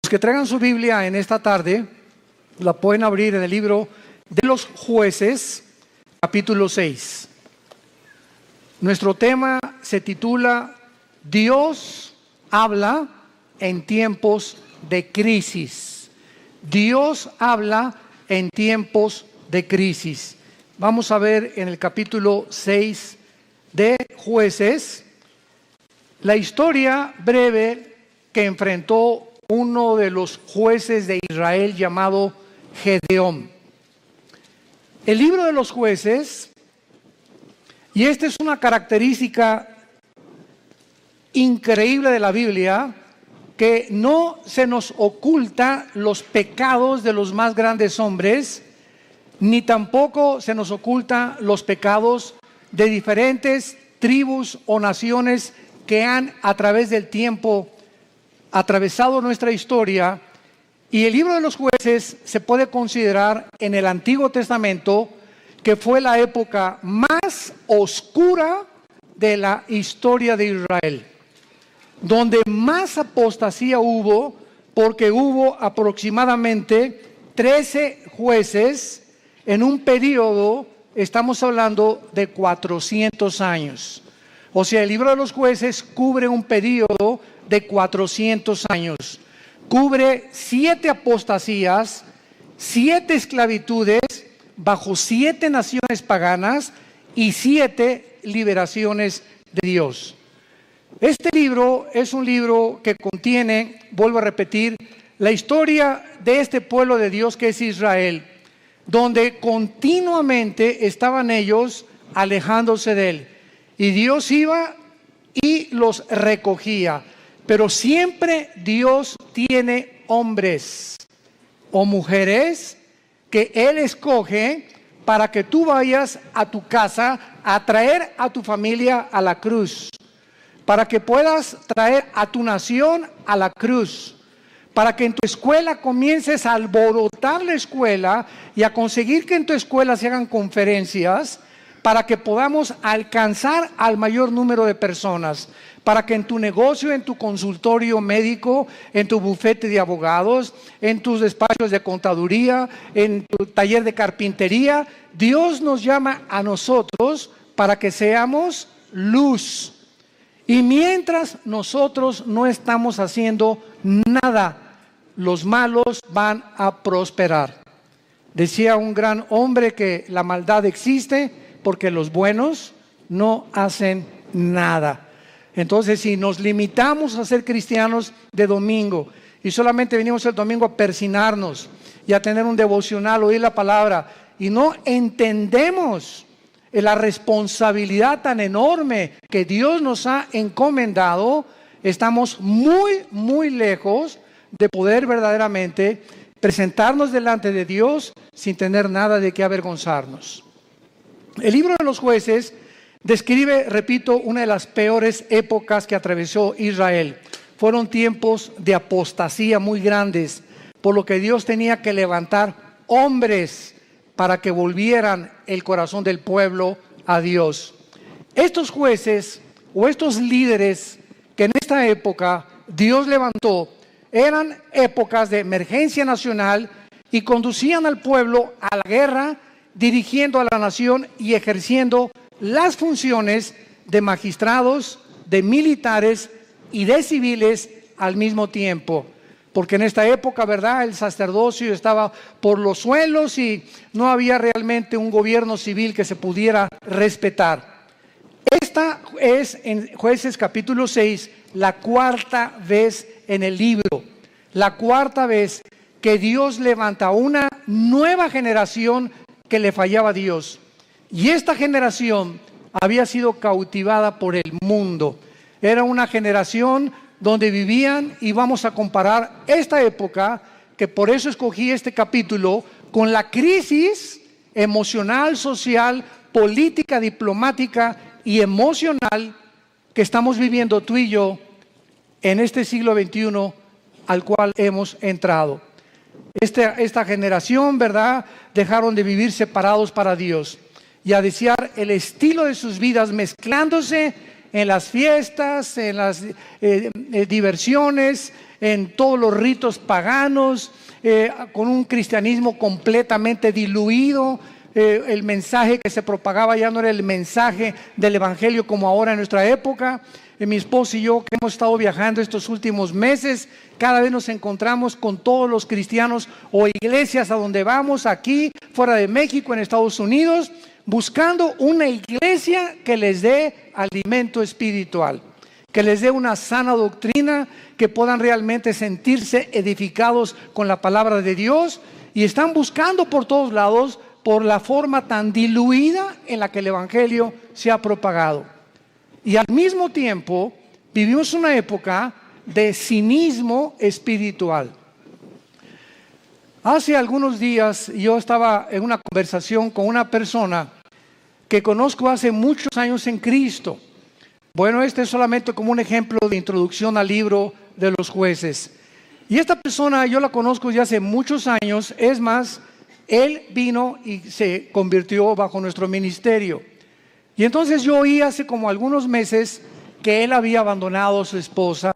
Los que traigan su Biblia en esta tarde, la pueden abrir en el libro de los Jueces, capítulo 6. Nuestro tema se titula Dios habla en tiempos de crisis. Dios habla en tiempos de crisis. Vamos a ver en el capítulo 6 de Jueces la historia breve que enfrentó uno de los jueces de Israel llamado Gedeón. El libro de los Jueces, y esta es una característica increíble de la Biblia, que no se nos oculta los pecados de los más grandes hombres, ni tampoco se nos oculta los pecados de diferentes tribus o naciones que han a través del tiempo atravesado nuestra historia. Y el libro de los Jueces se puede considerar en el Antiguo Testamento que fue la época más oscura de la historia de Israel, donde más apostasía hubo, porque hubo aproximadamente 13 jueces en un periodo, estamos hablando de 400 años. O sea, el libro de los Jueces cubre un periodo de 400 años. Cubre 7 apostasías, 7 esclavitudes bajo 7 naciones paganas y 7 liberaciones de Dios. Este libro es un libro que contiene, vuelvo a repetir, la historia de este pueblo de Dios que es Israel, donde continuamente estaban ellos alejándose de Él. Y Dios iba y los recogía. Pero siempre Dios tiene hombres o mujeres que Él escoge para que tú vayas a tu casa a traer a tu familia a la cruz, para que puedas traer a tu nación a la cruz, para que en tu escuela comiences a alborotar la escuela y a conseguir que en tu escuela se hagan conferencias, para que podamos alcanzar al mayor número de personas, para que en tu negocio, en tu consultorio médico, en tu bufete de abogados, en tus despachos de contaduría, en tu taller de carpintería, Dios nos llama a nosotros para que seamos luz. Y mientras nosotros no estamos haciendo nada, los malos van a prosperar. Decía un gran hombre que la maldad existe porque los buenos no hacen nada. Entonces, si nos limitamos a ser cristianos de domingo y solamente venimos el domingo a persinarnos y a tener un devocional, oír la palabra, y no entendemos la responsabilidad tan enorme que Dios nos ha encomendado, estamos muy, muy lejos de poder verdaderamente presentarnos delante de Dios sin tener nada de qué avergonzarnos. El libro de los Jueces describe, repito, una de las peores épocas que atravesó Israel. Fueron tiempos de apostasía muy grandes, por lo que Dios tenía que levantar hombres para que volvieran el corazón del pueblo a Dios. Estos jueces o estos líderes que en esta época Dios levantó, eran épocas de emergencia nacional y conducían al pueblo a la guerra, dirigiendo a la nación y ejerciendo las funciones de magistrados, de militares y de civiles al mismo tiempo. Porque en esta época, ¿verdad?, el sacerdocio estaba por los suelos y no había realmente un gobierno civil que se pudiera respetar. Esta es, en Jueces capítulo 6, la cuarta vez en el libro, la cuarta vez que Dios levanta una nueva generación que le fallaba a Dios. Y esta generación había sido cautivada por el mundo. Era una generación donde vivían, y vamos a comparar esta época, que por eso escogí este capítulo, con la crisis emocional, social, política, diplomática y emocional que estamos viviendo tú y yo en este siglo XXI al cual hemos entrado. Esta generación, ¿verdad?, dejaron de vivir separados para Dios y a desear el estilo de sus vidas mezclándose en las fiestas, en las diversiones, en todos los ritos paganos, con un cristianismo completamente diluido. El mensaje que se propagaba ya no era el mensaje del evangelio como ahora en nuestra época. Mi esposo y yo, que hemos estado viajando estos últimos meses, cada vez nos encontramos con todos los cristianos o iglesias a donde vamos, aquí, fuera de México, en Estados Unidos, buscando una iglesia que les dé alimento espiritual, que les dé una sana doctrina, que puedan realmente sentirse edificados con la palabra de Dios, y están buscando por todos lados por la forma tan diluida en la que el evangelio se ha propagado. Y al mismo tiempo vivimos una época de cinismo espiritual. Hace algunos días yo estaba en una conversación con una persona que conozco hace muchos años en Cristo. Bueno, este es solamente como un ejemplo de introducción al libro de los jueces. Y esta persona yo la conozco desde hace muchos años. Es más, él vino y se convirtió bajo nuestro ministerio. Y entonces yo oí hace como algunos meses que él había abandonado a su esposa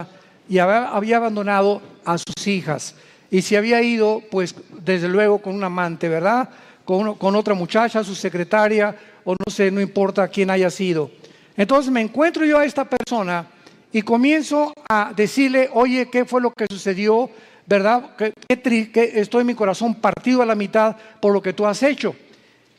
y había abandonado a sus hijas. Y se había ido, pues, desde luego con un amante, ¿verdad? Con otra muchacha, su secretaria, o no sé, no importa quién haya sido. Entonces me encuentro yo a esta persona y comienzo a decirle, oye, ¿qué fue lo que sucedió? ¿Verdad? Que estoy en mi corazón partido a la mitad por lo que tú has hecho.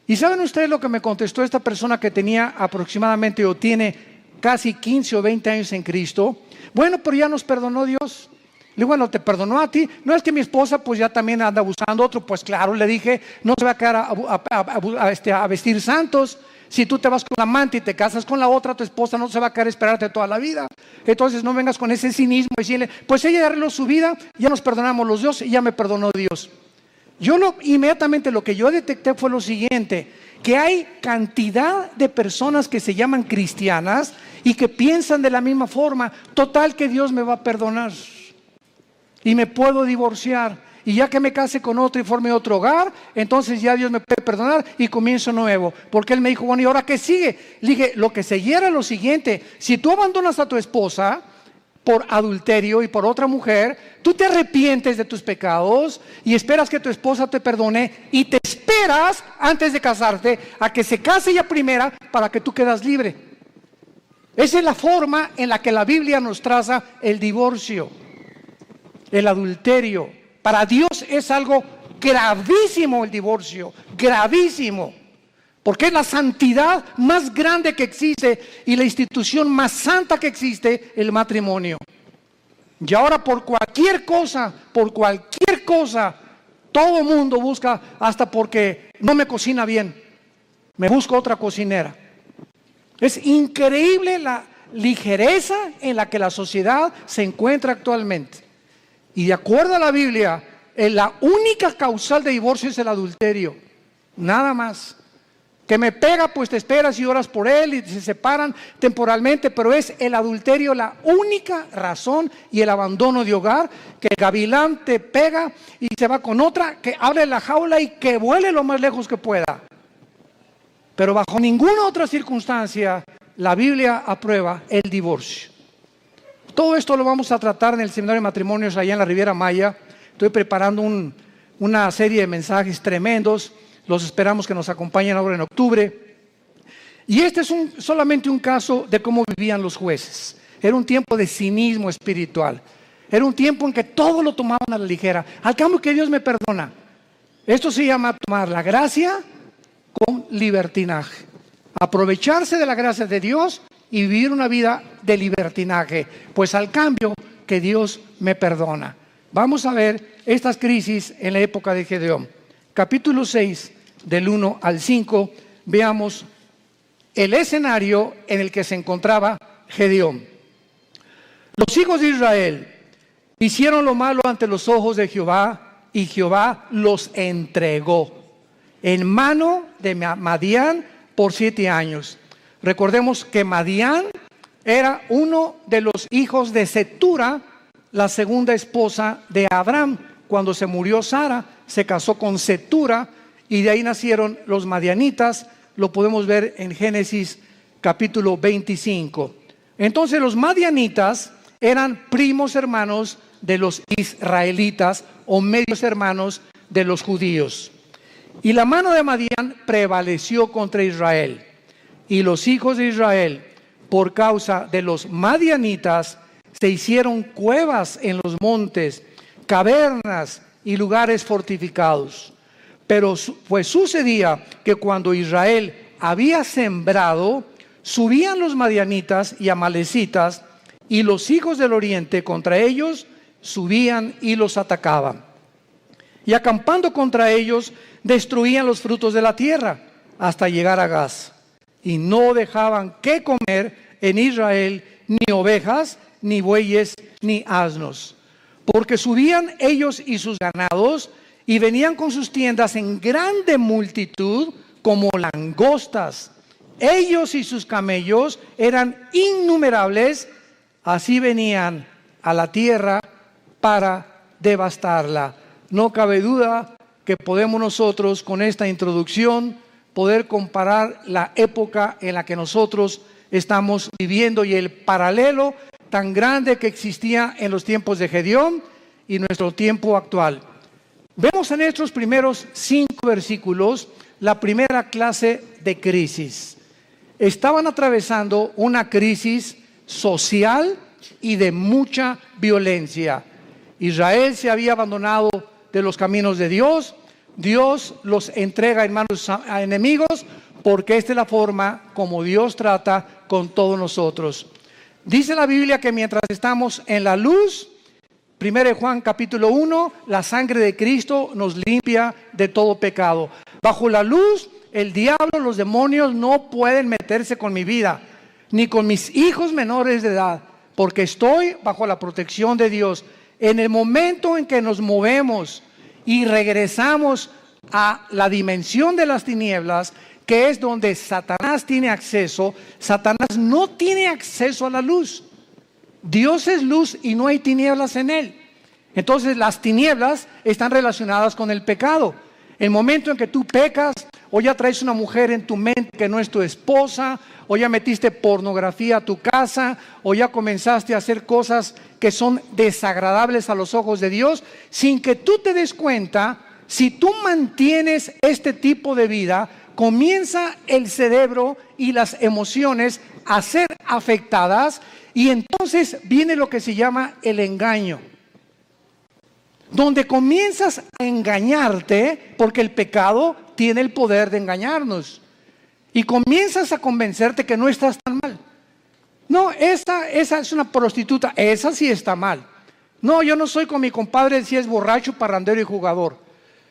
¿Y saben ustedes lo que me contestó esta persona que tenía aproximadamente o tiene casi 15 o 20 años en Cristo? Bueno, pero ya nos perdonó Dios. Le digo, bueno, ¿te perdonó a ti? No, es que mi esposa pues ya también anda buscando otro. Pues claro, le dije, no se va a quedar a vestir santos. Si tú te vas con la amante y te casas con la otra, tu esposa no se va a quedar a esperarte toda la vida. Entonces no vengas con ese cinismo y decirle, pues ella ya arregló su vida, ya nos perdonamos los dos y ya me perdonó Dios. Inmediatamente lo que yo detecté fue lo siguiente, que hay cantidad de personas que se llaman cristianas y que piensan de la misma forma, total que Dios me va a perdonar y me puedo divorciar. Y ya que me case con otro y forme otro hogar, entonces ya Dios me puede perdonar y comienzo nuevo. Porque él me dijo, bueno, ¿y ahora qué sigue? Le dije, lo que seguía era lo siguiente. Si tú abandonas a tu esposa por adulterio y por otra mujer, tú te arrepientes de tus pecados y esperas que tu esposa te perdone y te esperas antes de casarte a que se case ella primera para que tú quedas libre. Esa es la forma en la que la Biblia nos traza el divorcio, el adulterio. Para Dios es algo gravísimo el divorcio, gravísimo, porque es la santidad más grande que existe y la institución más santa que existe, el matrimonio. Y ahora por cualquier cosa, todo el mundo busca, hasta porque no me cocina bien, me busco otra cocinera. Es increíble la ligereza en la que la sociedad se encuentra actualmente. Y de acuerdo a la Biblia, la única causal de divorcio es el adulterio. Nada más. Que me pega, pues te esperas y oras por él y se separan temporalmente, pero es el adulterio la única razón, y el abandono de hogar, que el gavilán te pega y se va con otra, que abre la jaula y que vuele lo más lejos que pueda. Pero bajo ninguna otra circunstancia la Biblia aprueba el divorcio. Todo esto lo vamos a tratar en el seminario de matrimonios allá en la Riviera Maya. Estoy preparando una serie de mensajes tremendos. Los esperamos que nos acompañen ahora en octubre. Y este es solamente un caso de cómo vivían los jueces. Era un tiempo de cinismo espiritual. Era un tiempo en que todo lo tomaban a la ligera. Al cambio que Dios me perdona. Esto se llama tomar la gracia con libertinaje. Aprovecharse de la gracia de Dios y vivir una vida de libertinaje, pues al cambio que Dios me perdona. Vamos a ver estas crisis en la época de Gedeón. Capítulo 6, del 1 al 5, veamos el escenario en el que se encontraba Gedeón. Los hijos de Israel hicieron lo malo ante los ojos de Jehová, y Jehová los entregó en mano de Madián por 7 años. Recordemos que Madián era uno de los hijos de Cetura, la segunda esposa de Abraham. Cuando se murió Sara, se casó con Cetura y de ahí nacieron los madianitas. Lo podemos ver en Génesis capítulo 25. Entonces los madianitas eran primos hermanos de los israelitas o medios hermanos de los judíos. Y la mano de Madián prevaleció contra Israel. Y los hijos de Israel, por causa de los madianitas, se hicieron cuevas en los montes, cavernas y lugares fortificados. Pero pues sucedía que cuando Israel había sembrado, subían los madianitas y amalecitas, y los hijos del oriente contra ellos subían y los atacaban. Y acampando contra ellos, destruían los frutos de la tierra hasta llegar a Gaz. Y no dejaban que comer en Israel ni ovejas, ni bueyes, ni asnos. Porque subían ellos y sus ganados, y venían con sus tiendas en grande multitud, como langostas. Ellos y sus camellos eran innumerables, así venían a la tierra para devastarla. No cabe duda que podemos nosotros, con esta introducción, poder comparar la época en la que nosotros estamos viviendo y el paralelo tan grande que existía en los tiempos de Gedeón y nuestro tiempo actual. Vemos en estos primeros 5 versículos la primera clase de crisis. Estaban atravesando una crisis social y de mucha violencia. Israel se había abandonado de los caminos de Dios. Dios los entrega en manos a enemigos, porque esta es la forma como Dios trata con todos nosotros. Dice la Biblia que mientras estamos en la luz, 1 Juan capítulo 1, la sangre de Cristo nos limpia de todo pecado. Bajo la luz, el diablo, los demonios no pueden meterse con mi vida, ni con mis hijos menores de edad, porque estoy bajo la protección de Dios. En el momento en que nos movemos y regresamos a la dimensión de las tinieblas, que es donde Satanás tiene acceso, Satanás no tiene acceso a la luz. Dios es luz y no hay tinieblas en él. Entonces las tinieblas están relacionadas con el pecado. El momento en que tú pecas, o ya traes una mujer en tu mente que no es tu esposa, o ya metiste pornografía a tu casa, o ya comenzaste a hacer cosas que son desagradables a los ojos de Dios, sin que tú te des cuenta, si tú mantienes este tipo de vida, comienza el cerebro y las emociones a ser afectadas, y entonces viene lo que se llama el engaño, donde comienzas a engañarte, porque el pecado tiene el poder de engañarnos, y comienzas a convencerte que no estás tan mal. No, esa es una prostituta, esa sí está mal. No, yo no soy con mi compadre si es borracho, parrandero y jugador.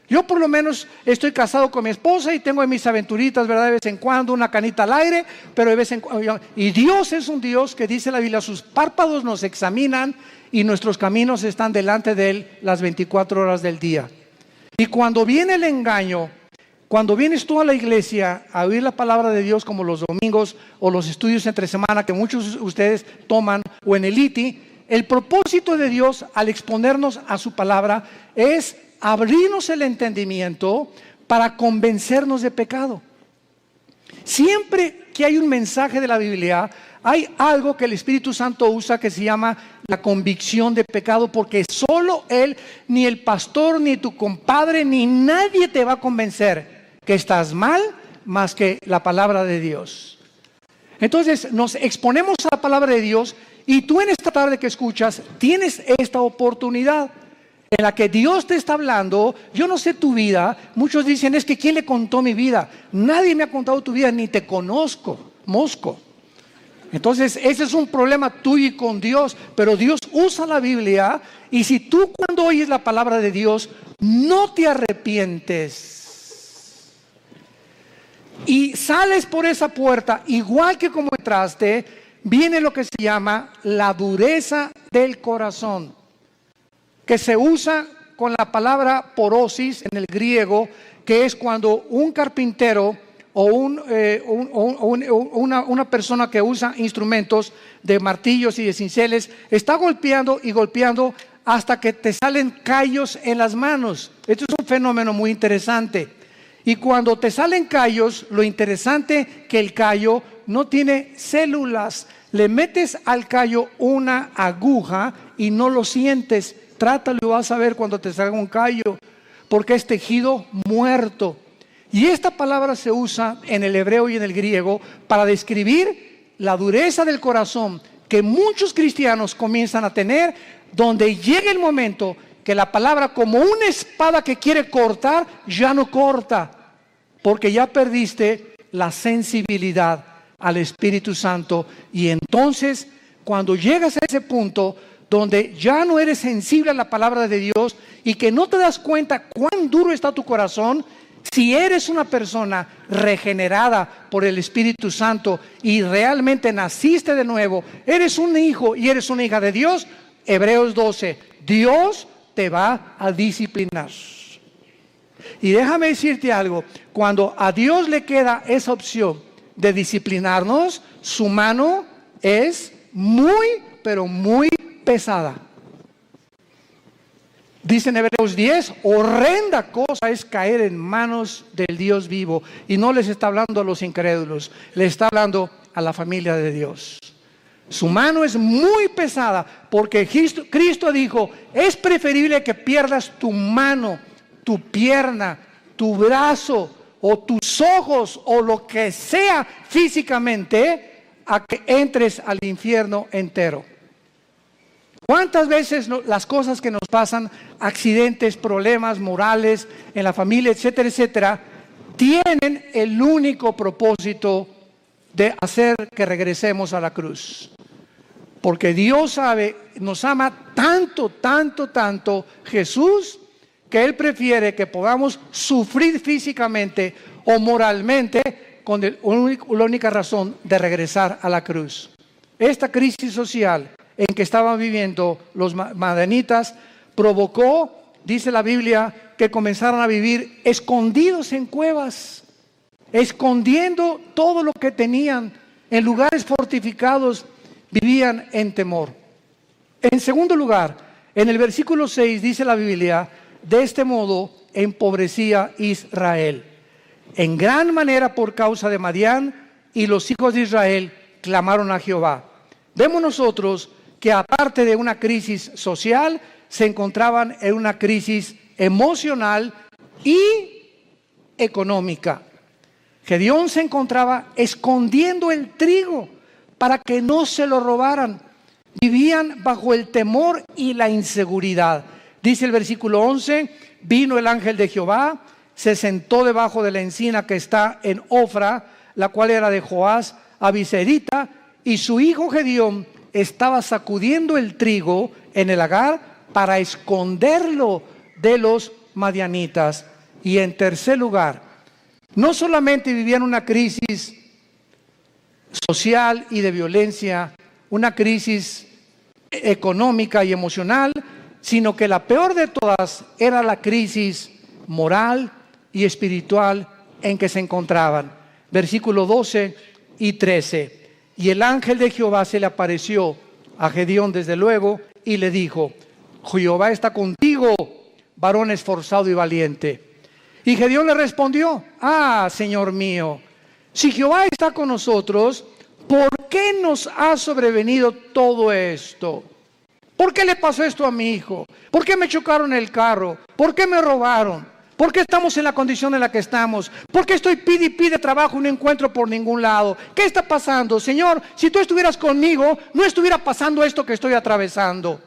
Yo por lo menos estoy casado con mi esposa y tengo mis aventuritas, ¿verdad? De vez en cuando, una canita al aire, pero de vez en cuando. Y Dios es un Dios que dice la Biblia, sus párpados nos examinan y nuestros caminos están delante de Él las 24 horas del día. Y cuando viene el engaño, cuando vienes tú a la iglesia a oír la palabra de Dios, como los domingos o los estudios entre semana que muchos de ustedes toman, o en el ITI, el propósito de Dios al exponernos a su palabra es abrirnos el entendimiento para convencernos de pecado. Siempre que hay un mensaje de la Biblia, hay algo que el Espíritu Santo usa que se llama la convicción de pecado, porque solo Él, ni el pastor, ni tu compadre, ni nadie te va a convencer que estás mal más que la palabra de Dios. Entonces nos exponemos a la palabra de Dios, y tú en esta tarde que escuchas tienes esta oportunidad en la que Dios te está hablando. Yo no sé tu vida. Muchos dicen, es que ¿quién le contó mi vida? Nadie me ha contado tu vida, ni te conozco, mosco. Entonces ese es un problema tuyo y con Dios, pero Dios usa la Biblia, y si tú cuando oyes la palabra de Dios no te arrepientes y sales por esa puerta igual que como entraste, viene lo que se llama la dureza del corazón, que se usa con la palabra porosis en el griego, que es cuando un carpintero o una persona que usa instrumentos de martillos y de cinceles está golpeando y golpeando hasta que te salen callos en las manos. Esto es un fenómeno muy interesante. Y cuando te salen callos, lo interesante que el callo no tiene células. Le metes al callo una aguja y no lo sientes, trátalo y vas a ver cuando te salga un callo, porque es tejido muerto. Y esta palabra se usa en el hebreo y en el griego para describir la dureza del corazón que muchos cristianos comienzan a tener, donde llega el momento que la palabra, como una espada que quiere cortar, ya no corta, porque ya perdiste la sensibilidad al Espíritu Santo. Y entonces, cuando llegas a ese punto donde ya no eres sensible a la palabra de Dios y que no te das cuenta cuán duro está tu corazón, si eres una persona regenerada por el Espíritu Santo y realmente naciste de nuevo, eres un hijo y eres una hija de Dios, Hebreos 12, Dios te va a disciplinar. Y déjame decirte algo, cuando a Dios le queda esa opción de disciplinarnos, su mano es muy, pero muy pesada. Dice en Hebreos 10, horrenda cosa es caer en manos del Dios vivo. Y no les está hablando a los incrédulos, le está hablando a la familia de Dios. Su mano es muy pesada, porque Cristo dijo, es preferible que pierdas tu mano, tu pierna, tu brazo o tus ojos o lo que sea físicamente, a que entres al infierno entero. ¿Cuántas veces las cosas que nos pasan, accidentes, problemas morales en la familia, etcétera, etcétera, tienen el único propósito de hacer que regresemos a la cruz? Porque Dios sabe, nos ama tanto, tanto, tanto Jesús, que Él prefiere que podamos sufrir físicamente o moralmente con la única razón de regresar a la cruz. Esta crisis social en que estaban viviendo los madianitas provocó, dice la Biblia, que comenzaron a vivir escondidos en cuevas, escondiendo todo lo que tenían en lugares fortificados, vivían en temor. En segundo lugar, en el versículo 6 dice la Biblia, de este modo empobrecía Israel en gran manera por causa de Madián, y los hijos de Israel clamaron a Jehová. Vemos nosotros que aparte de una crisis social, se encontraban en una crisis emocional y económica. Gedeón se encontraba escondiendo el trigo para que no se lo robaran. Vivían bajo el temor y la inseguridad. Dice el versículo 11, vino el ángel de Jehová, se sentó debajo de la encina que está en Ofra, la cual era de Joás Abiserita, y su hijo Gedeón estaba sacudiendo el trigo en el lagar para esconderlo de los madianitas. Y en tercer lugar, no solamente vivían una crisis social y de violencia, una crisis económica y emocional, sino que la peor de todas era la crisis moral y espiritual en que se encontraban. Versículos 12 y 13. Y el ángel de Jehová se le apareció a Gedeón desde luego y le dijo, Jehová está contigo, varón esforzado y valiente. Y Gedeón le respondió, Señor mío, si Jehová está con nosotros, ¿por qué nos ha sobrevenido todo esto? ¿Por qué le pasó esto a mi hijo? ¿Por qué me chocaron el carro? ¿Por qué me robaron? ¿Por qué estamos en la condición en la que estamos? ¿Por qué estoy pide y pide trabajo y no encuentro por ningún lado? ¿Qué está pasando? Señor, si tú estuvieras conmigo, no estuviera pasando esto que estoy atravesando.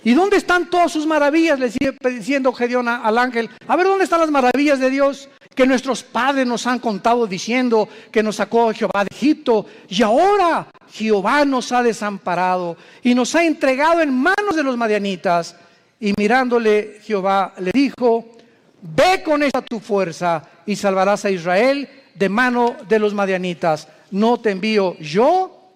¿Y dónde están todas sus maravillas? Le sigue diciendo Gedeón al ángel. A ver, ¿dónde están las maravillas de Dios que nuestros padres nos han contado diciendo que nos sacó Jehová de Egipto? Y ahora Jehová nos ha desamparado y nos ha entregado en manos de los madianitas. Y mirándole Jehová le dijo, ve con esta tu fuerza y salvarás a Israel de mano de los madianitas. ¿No te envío yo?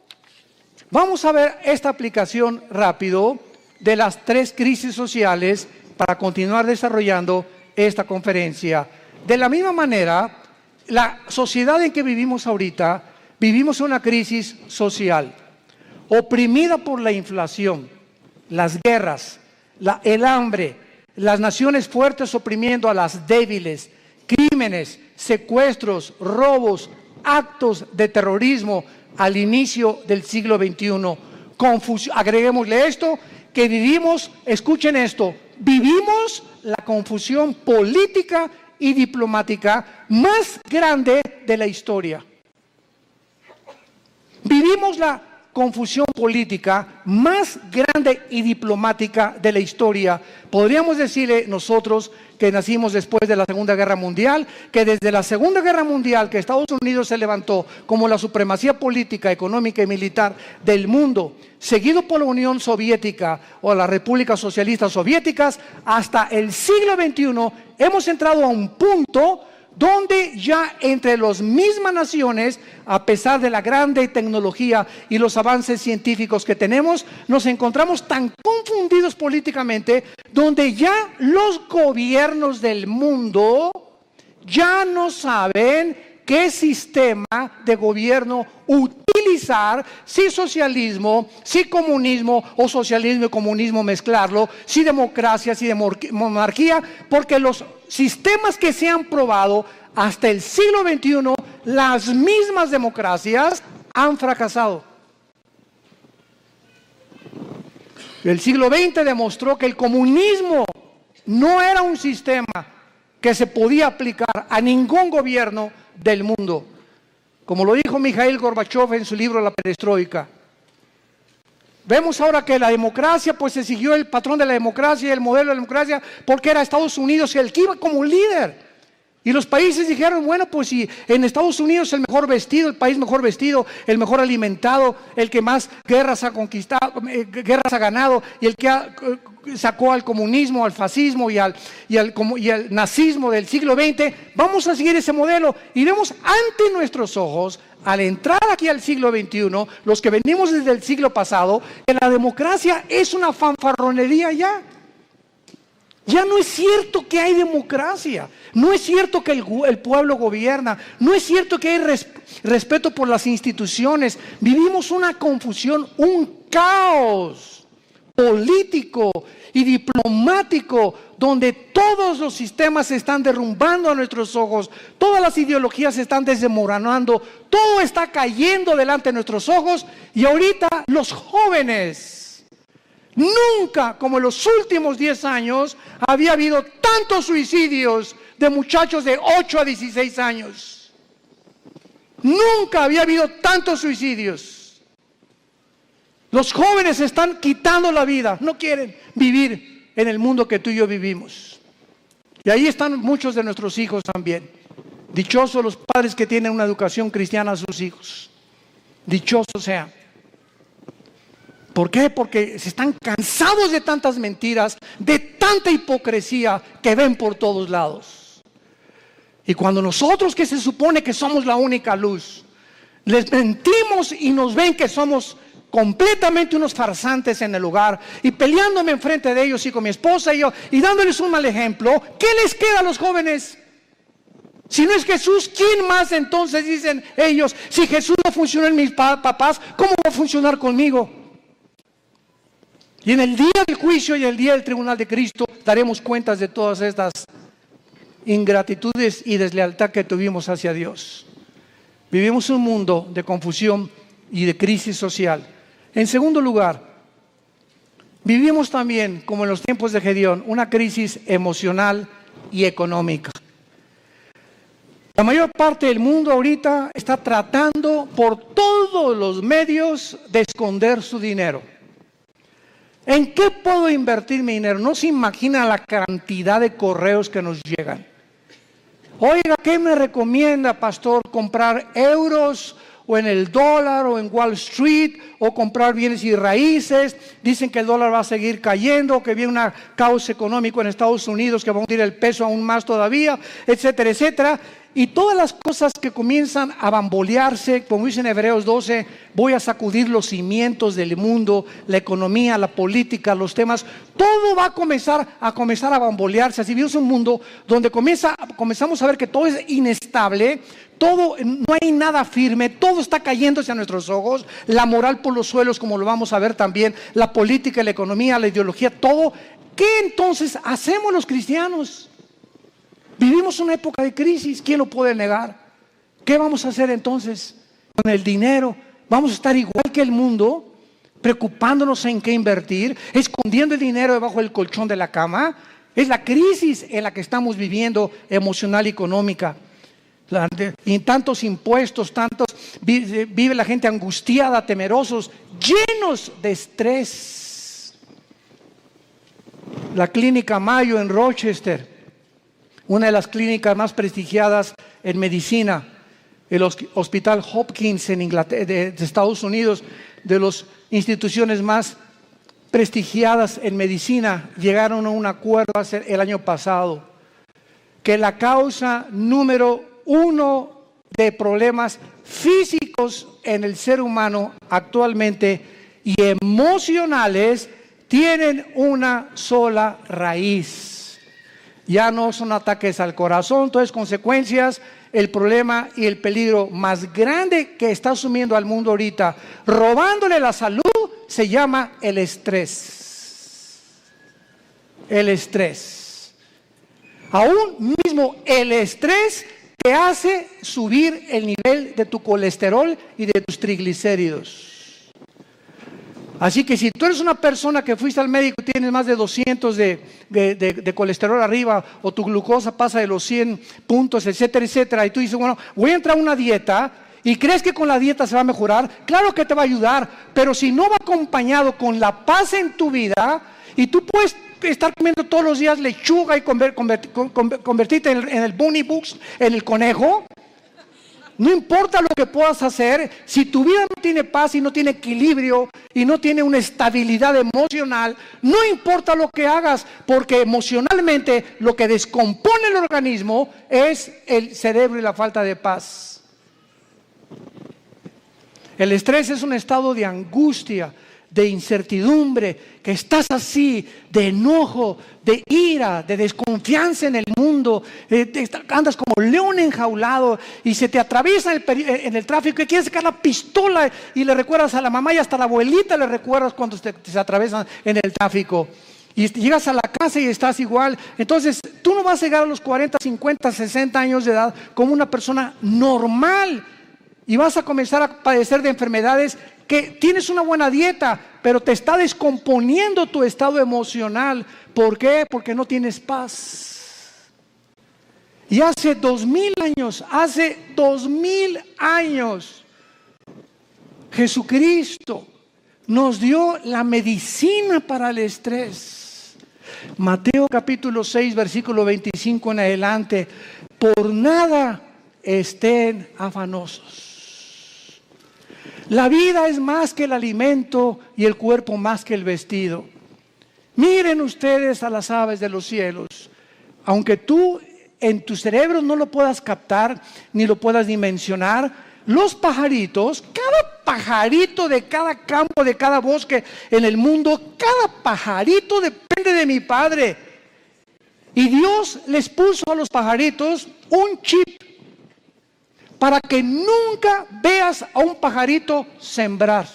Vamos a ver esta aplicación rápido de las tres crisis sociales para continuar desarrollando esta conferencia. De la misma manera, la sociedad en que vivimos ahorita, vivimos una crisis social, oprimida por la inflación, las guerras, el hambre, las naciones fuertes oprimiendo a las débiles, crímenes, secuestros, robos, actos de terrorismo al inicio del siglo XXI. confusión, agreguémosle esto, que vivimos, escuchen esto, vivimos la confusión política y diplomática más grande de la historia. Vivimos la confusión política más grande y diplomática de la historia. Podríamos decirle nosotros que nacimos después de la Segunda Guerra Mundial, que desde la Segunda Guerra Mundial que Estados Unidos se levantó como la supremacía política, económica y militar del mundo, seguido por la Unión Soviética o las repúblicas socialistas soviéticas, hasta el siglo XXI hemos entrado a un punto donde ya entre las mismas naciones, a pesar de la grande tecnología y los avances científicos que tenemos, nos encontramos tan confundidos políticamente, donde ya los gobiernos del mundo ya no saben qué sistema de gobierno utilizar, si socialismo, si comunismo o socialismo y comunismo mezclarlo, si democracia, si monarquía, porque los sistemas que se han probado hasta el siglo XXI, las mismas democracias han fracasado. El siglo XX demostró que el comunismo no era un sistema que se podía aplicar a ningún gobierno del mundo, como lo dijo Mikhail Gorbachev en su libro La Perestroika. Vemos ahora que la democracia, pues se siguió el patrón de la democracia, el modelo de la democracia, porque era Estados Unidos el que iba como líder. Y los países dijeron, bueno, pues si en Estados Unidos el mejor vestido, el país mejor vestido, el mejor alimentado, el que más guerras ha conquistado, guerras ha ganado, y el que sacó al comunismo, al fascismo y al nazismo del siglo XX, vamos a seguir ese modelo. Y vemos ante nuestros ojos, al entrar aquí al siglo XXI, los que venimos desde el siglo pasado, que la democracia es una fanfarronería ya. Ya no es cierto que hay democracia, no es cierto que el pueblo gobierna, no es cierto que hay respeto por las instituciones. Vivimos una confusión, un caos político y diplomático, donde todos los sistemas se están derrumbando a nuestros ojos, todas las ideologías se están desmoronando, todo está cayendo delante de nuestros ojos. Y ahorita los jóvenes, nunca, como en los últimos 10 años, había habido tantos suicidios de muchachos de 8 a 16 años. Nunca había habido tantos suicidios. Los jóvenes están quitando la vida, no quieren vivir en el mundo que tú y yo vivimos. Y ahí están muchos de nuestros hijos también. Dichosos los padres que tienen una educación cristiana a sus hijos. Dichosos sean. ¿Por qué? Porque se están cansados de tantas mentiras, de tanta hipocresía que ven por todos lados. Y cuando nosotros, que se supone que somos la única luz, les mentimos y nos ven que somos completamente unos farsantes en el lugar, y peleándome enfrente de ellos y con mi esposa y yo, y dándoles un mal ejemplo, ¿qué les queda a los jóvenes? Si no es Jesús, ¿quién más entonces? Dicen ellos, si Jesús no funcionó en mis papás, ¿cómo va a funcionar conmigo? Y en el día del juicio y el día del tribunal de Cristo daremos cuentas de todas estas ingratitudes y deslealtad que tuvimos hacia Dios. Vivimos un mundo de confusión y de crisis social. En segundo lugar, vivimos también, como en los tiempos de Gedeón, una crisis emocional y económica. La mayor parte del mundo ahorita está tratando por todos los medios de esconder su dinero. ¿En qué puedo invertir mi dinero? No se imagina la cantidad de correos que nos llegan. Oiga, ¿qué me recomienda, pastor? ¿Comprar euros o en el dólar o en Wall Street o comprar bienes y raíces? Dicen que el dólar va a seguir cayendo, que viene un caos económico en Estados Unidos que va a hundir el peso aún más todavía, etcétera, etcétera. Y todas las cosas que comienzan a bambolearse, como dice en Hebreos 12, voy a sacudir los cimientos del mundo, la economía, la política, los temas, todo va a comenzar a bambolearse. Así vivimos un mundo donde comenzamos a ver que todo es inestable, todo, no hay nada firme, todo está cayendo hacia nuestros ojos, la moral por los suelos, como lo vamos a ver también, la política, la economía, la ideología, todo. ¿Qué entonces hacemos los cristianos? Vivimos una época de crisis, ¿quién lo puede negar? ¿Qué vamos a hacer entonces con el dinero? ¿Vamos a estar igual que el mundo? preocupándonos en qué invertir, escondiendo el dinero debajo del colchón de la cama. Es la crisis en la que estamos viviendo, emocional y económica. Y tantos impuestos, vive la gente angustiada, temerosos, llenos de estrés. La clínica Mayo en Rochester, una de las clínicas más prestigiadas en medicina, el Hospital Hopkins en Inglaterra, de Estados Unidos, de las instituciones más prestigiadas en medicina, llegaron a un acuerdo el año pasado que la causa número 1 de problemas físicos en el ser humano actualmente y emocionales tienen una sola raíz. Ya no son ataques al corazón, entonces consecuencias. El problema y el peligro más grande que está asumiendo al mundo ahorita, robándole la salud, se llama el estrés. El estrés. Aún mismo el estrés te hace subir el nivel de tu colesterol y de tus triglicéridos. Así que si tú eres una persona que fuiste al médico y tienes más de 200 de colesterol arriba, o tu glucosa pasa de los 100 puntos, etcétera, etcétera, y tú dices, bueno, voy a entrar a una dieta, y crees que con la dieta se va a mejorar, claro que te va a ayudar, pero si no va acompañado con la paz en tu vida, y tú puedes estar comiendo todos los días lechuga y convertirte en el bunny bugs, en el conejo. No importa lo que puedas hacer, si tu vida no tiene paz y no tiene equilibrio y no tiene una estabilidad emocional, no importa lo que hagas, porque emocionalmente lo que descompone el organismo es el cerebro y la falta de paz. El estrés es un estado de angustia, de incertidumbre, que estás así, de enojo, de ira, de desconfianza en el mundo, andas como león enjaulado y se te atraviesa en el tráfico y quieres sacar la pistola y le recuerdas a la mamá y hasta a la abuelita le recuerdas cuando se atraviesan en el tráfico. Y llegas a la casa y estás igual. Entonces tú no vas a llegar a los 40, 50, 60 años de edad como una persona normal y vas a comenzar a padecer de enfermedades que tienes una buena dieta, pero te está descomponiendo tu estado emocional. ¿Por qué? Porque no tienes paz. Y hace 2000 años, Jesucristo nos dio la medicina para el estrés. Mateo capítulo 6, versículo 25 en adelante. Por nada estén afanosos. La vida es más que el alimento y el cuerpo más que el vestido. Miren ustedes a las aves de los cielos. Aunque tú en tu cerebro no lo puedas captar ni lo puedas dimensionar, los pajaritos, cada pajarito de cada campo, de cada bosque en el mundo, cada pajarito depende de mi Padre. Y Dios les puso a los pajaritos un chip para que nunca veas a un pajarito sembrar,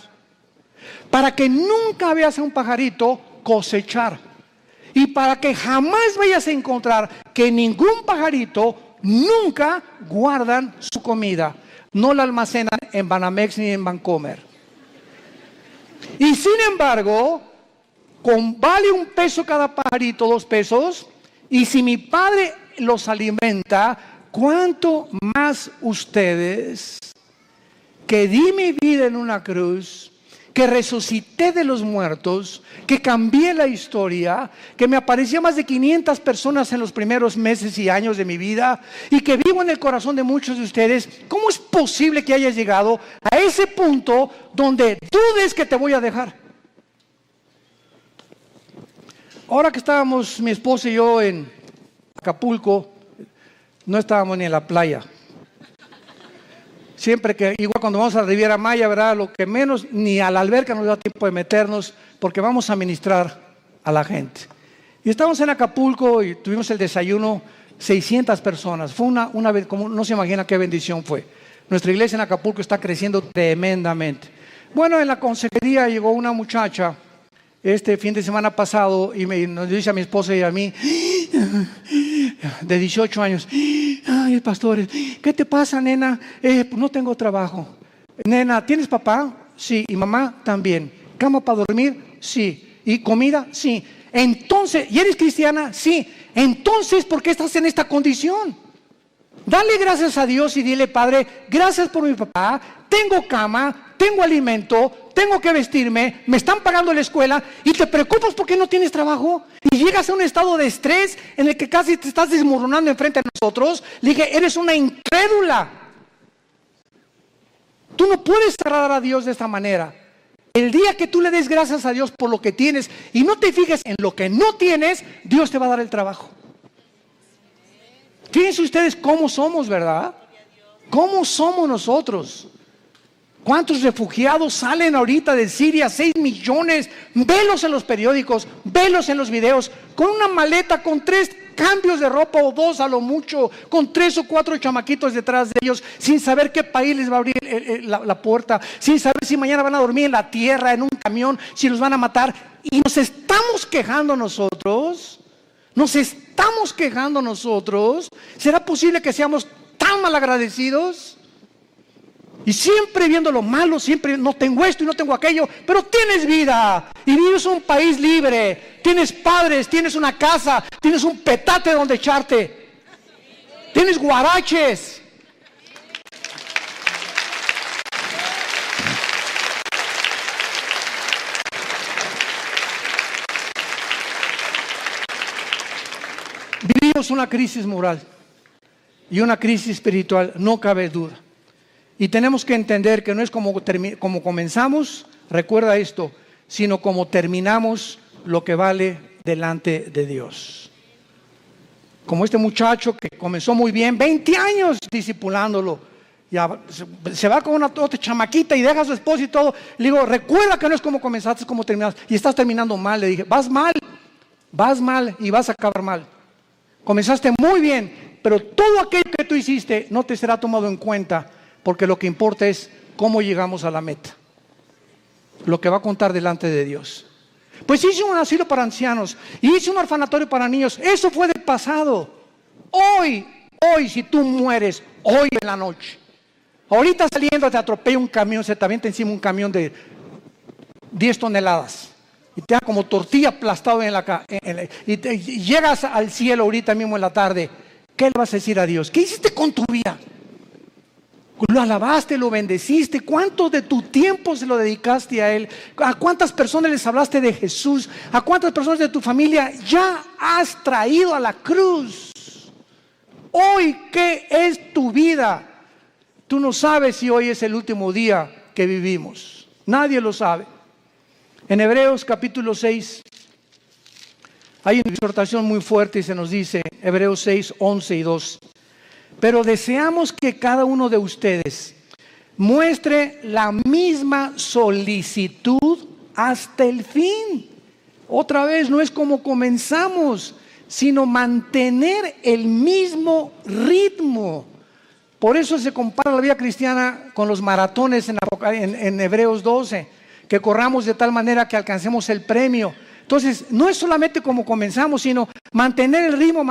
para que nunca veas a un pajarito cosechar, y para que jamás vayas a encontrar que ningún pajarito nunca guardan su comida, no la almacenan en Banamex ni en Bancomer. Y sin embargo, vale $1 cada pajarito, $2, y si mi Padre los alimenta, ¿cuánto más ustedes, que di mi vida en una cruz, que resucité de los muertos, que cambié la historia, que me apareció a más de 500 personas en los primeros meses y años de mi vida, y que vivo en el corazón de muchos de ustedes? ¿Cómo es posible que hayas llegado a ese punto donde dudes que te voy a dejar? Ahora que estábamos mi esposa y yo en Acapulco, no estábamos ni en la playa. Siempre que, igual cuando vamos a la Riviera Maya, ¿verdad? Lo que menos, ni a la alberca nos da tiempo de meternos, porque vamos a ministrar a la gente. Y estábamos en Acapulco y tuvimos el desayuno, 600 personas. Fue una vez, como no se imagina qué bendición fue. Nuestra iglesia en Acapulco está creciendo tremendamente. Bueno, en la consejería llegó una muchacha este fin de semana pasado y nos dice a mi esposa y a mí, de 18 años, ay, pastor, ¿qué te pasa, nena? No tengo trabajo. Nena, ¿tienes papá? Sí, y mamá también. cama para dormir? Sí. ¿Y comida? Sí. Entonces, ¿y eres cristiana? Sí. Entonces, ¿por qué estás en esta condición? Dale gracias a Dios y dile: Padre, gracias por mi papá, tengo cama, tengo alimento, tengo que vestirme, me están pagando la escuela, y te preocupas porque no tienes trabajo, y llegas a un estado de estrés en el que casi te estás desmoronando enfrente de nosotros. Le dije: eres una incrédula. Tú no puedes agradar a Dios de esta manera. El día que tú le des gracias a Dios por lo que tienes y no te fijes en lo que no tienes, Dios te va a dar el trabajo. Fíjense ustedes cómo somos, ¿verdad? ¿Cómo somos nosotros? ¿Cuántos refugiados salen ahorita de Siria? 6 millones. Velos en los periódicos, velos en los videos, con una maleta, con 3 cambios de ropa o 2 a lo mucho, con 3 o 4 chamaquitos detrás de ellos, sin saber qué país les va a abrir la puerta, sin saber si mañana van a dormir en la tierra, en un camión, si los van a matar. Y nos estamos quejando nosotros. Nos estamos quejando nosotros. ¿Será posible que seamos tan malagradecidos? Y siempre viendo lo malo, siempre no tengo esto y no tengo aquello, pero tienes vida y vives en un país libre, tienes padres, tienes una casa, tienes un petate donde echarte, tienes guaraches. Vivimos una crisis moral y una crisis espiritual, no cabe duda. Y tenemos que entender que no es como comenzamos, recuerda esto, sino como terminamos lo que vale delante de Dios. Como este muchacho que comenzó muy bien, 20 años discipulándolo, ya se va con una otra chamaquita y deja a su esposa y todo. Le digo: recuerda que no es como comenzaste, es como terminaste. Y estás terminando mal. Le dije: vas mal y vas a acabar mal. Comenzaste muy bien, pero todo aquello que tú hiciste no te será tomado en cuenta, porque lo que importa es cómo llegamos a la meta, lo que va a contar delante de Dios. Pues hice un asilo para ancianos y hice un orfanatorio para niños. Eso fue del pasado. Hoy, si tú mueres, hoy en la noche, ahorita saliendo te atropella un camión, se te avienta encima un camión de 10 toneladas y te da como tortilla aplastado y llegas al cielo ahorita mismo en la tarde. ¿Qué le vas a decir a Dios? ¿Qué hiciste con tu vida? Lo alabaste, lo bendeciste. ¿Cuánto de tu tiempo se lo dedicaste a Él? ¿A cuántas personas les hablaste de Jesús? ¿A cuántas personas de tu familia ya has traído a la cruz? Hoy, ¿qué es tu vida? Tú no sabes si hoy es el último día que vivimos. Nadie lo sabe. En Hebreos capítulo 6 hay una exhortación muy fuerte y se nos dice, Hebreos 6, 11 y 2. Pero deseamos que cada uno de ustedes muestre la misma solicitud hasta el fin. Otra vez, no es como comenzamos, sino mantener el mismo ritmo. Por eso se compara la vida cristiana con los maratones en Hebreos 12, que corramos de tal manera que alcancemos el premio. Entonces, no es solamente como comenzamos, sino mantener el ritmo,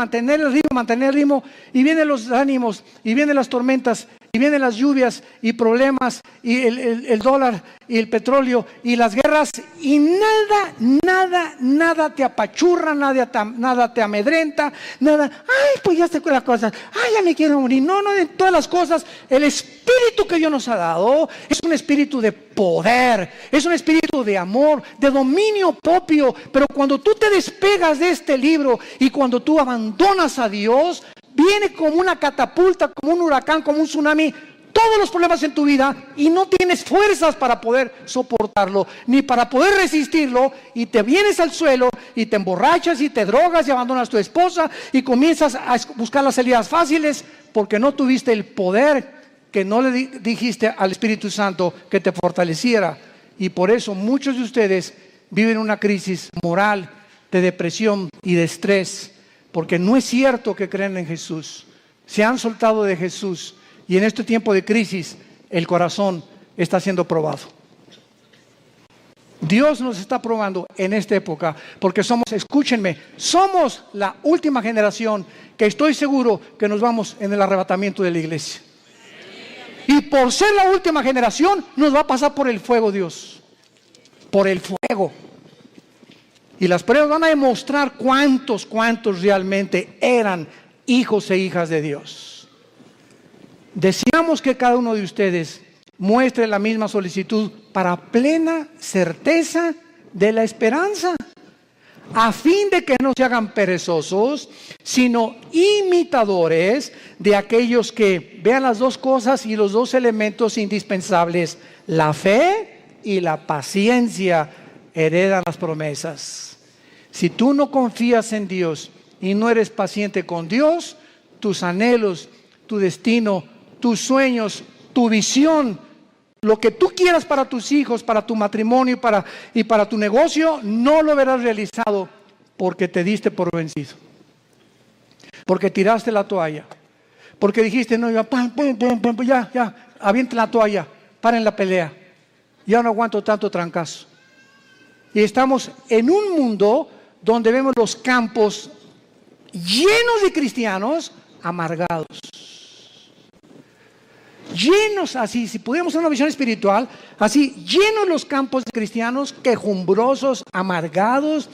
y vienen los ánimos, y vienen las tormentas, y vienen las lluvias, y problemas, y el dólar, y el petróleo, y las guerras, y nada te apachurra, nada te amedrenta, nada, pues ya sé las cosas, ya me quiero morir. No, de todas las cosas, el espíritu que Dios nos ha dado es un espíritu de poder, es un espíritu de amor, de dominio propio. Pero cuando tú te despegas de este libro y cuando tú abandonas a Dios, viene como una catapulta, como un huracán, como un tsunami, todos los problemas en tu vida, y no tienes fuerzas para poder soportarlo, ni para poder resistirlo, y te vienes al suelo, y te emborrachas, y te drogas, y abandonas a tu esposa, y comienzas a buscar las salidas fáciles, porque no tuviste el poder que no le dijiste al Espíritu Santo que te fortaleciera. Y por eso muchos de ustedes viven una crisis moral, de depresión y de estrés, porque no es cierto que creen en Jesús. Se han soltado de Jesús, y en este tiempo de crisis el corazón está siendo probado. Dios nos está probando en esta época, porque escúchenme, somos la última generación que estoy seguro que nos vamos en el arrebatamiento de la iglesia. Y por ser la última generación nos va a pasar por el fuego Dios. por el fuego. Y las pruebas van a demostrar cuántos realmente eran hijos e hijas de Dios. Deseamos que cada uno de ustedes muestre la misma solicitud para plena certeza de la esperanza, a fin de que no se hagan perezosos, sino imitadores de aquellos que vean las dos cosas y los dos elementos indispensables, la fe y la paciencia, heredan las promesas. Si tú no confías en Dios y no eres paciente con Dios, tus anhelos, tu destino, tus sueños, tu visión, lo que tú quieras para tus hijos, para tu matrimonio y para tu negocio, no lo verás realizado porque te diste por vencido. Porque tiraste la toalla. Porque dijiste, no, ya, avienten la toalla, paren la pelea. Ya no aguanto tanto trancazo. Y estamos en un mundo donde vemos los campos llenos de cristianos amargados. Llenos así, si pudiéramos hacer una visión espiritual, así, llenos los campos de cristianos quejumbrosos, amargados,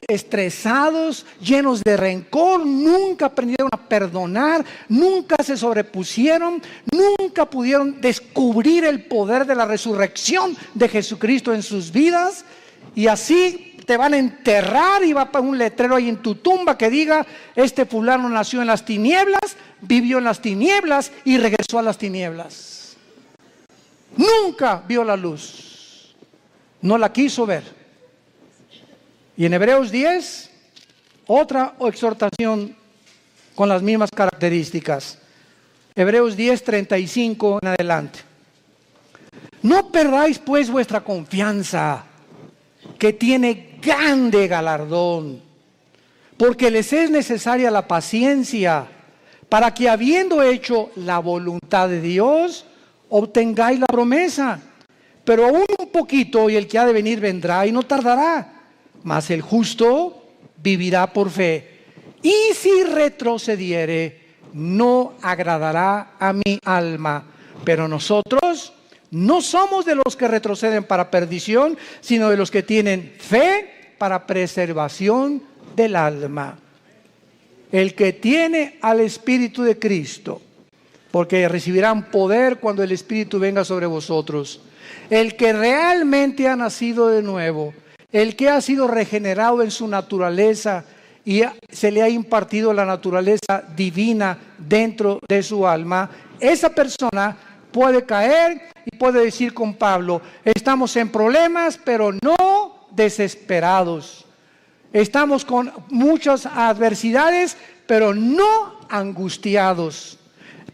estresados, llenos de rencor, nunca aprendieron a perdonar, nunca se sobrepusieron, nunca pudieron descubrir el poder de la resurrección de Jesucristo en sus vidas, y así te van a enterrar y va para un letrero ahí en tu tumba que diga, este fulano nació en las tinieblas, vivió en las tinieblas y regresó a las tinieblas. Nunca vio la luz, no la quiso ver. Y en Hebreos 10, otra exhortación con las mismas características. Hebreos 10, 35 en adelante. No perdáis pues vuestra confianza, que tiene grande galardón, porque les es necesaria la paciencia, para que habiendo hecho la voluntad de Dios, obtengáis la promesa. Pero aún un poquito y el que ha de venir vendrá y no tardará, mas el justo vivirá por fe. Y si retrocediere, no agradará a mi alma. Pero nosotros no somos de los que retroceden para perdición, sino de los que tienen fe para preservación del alma. El que tiene al Espíritu de Cristo, porque recibirán poder cuando el Espíritu venga sobre vosotros. El que realmente ha nacido de nuevo, el que ha sido regenerado en su naturaleza y se le ha impartido la naturaleza divina dentro de su alma, esa persona puede caer y puede decir con Pablo, estamos en problemas, pero no desesperados. Estamos con muchas adversidades, pero no angustiados.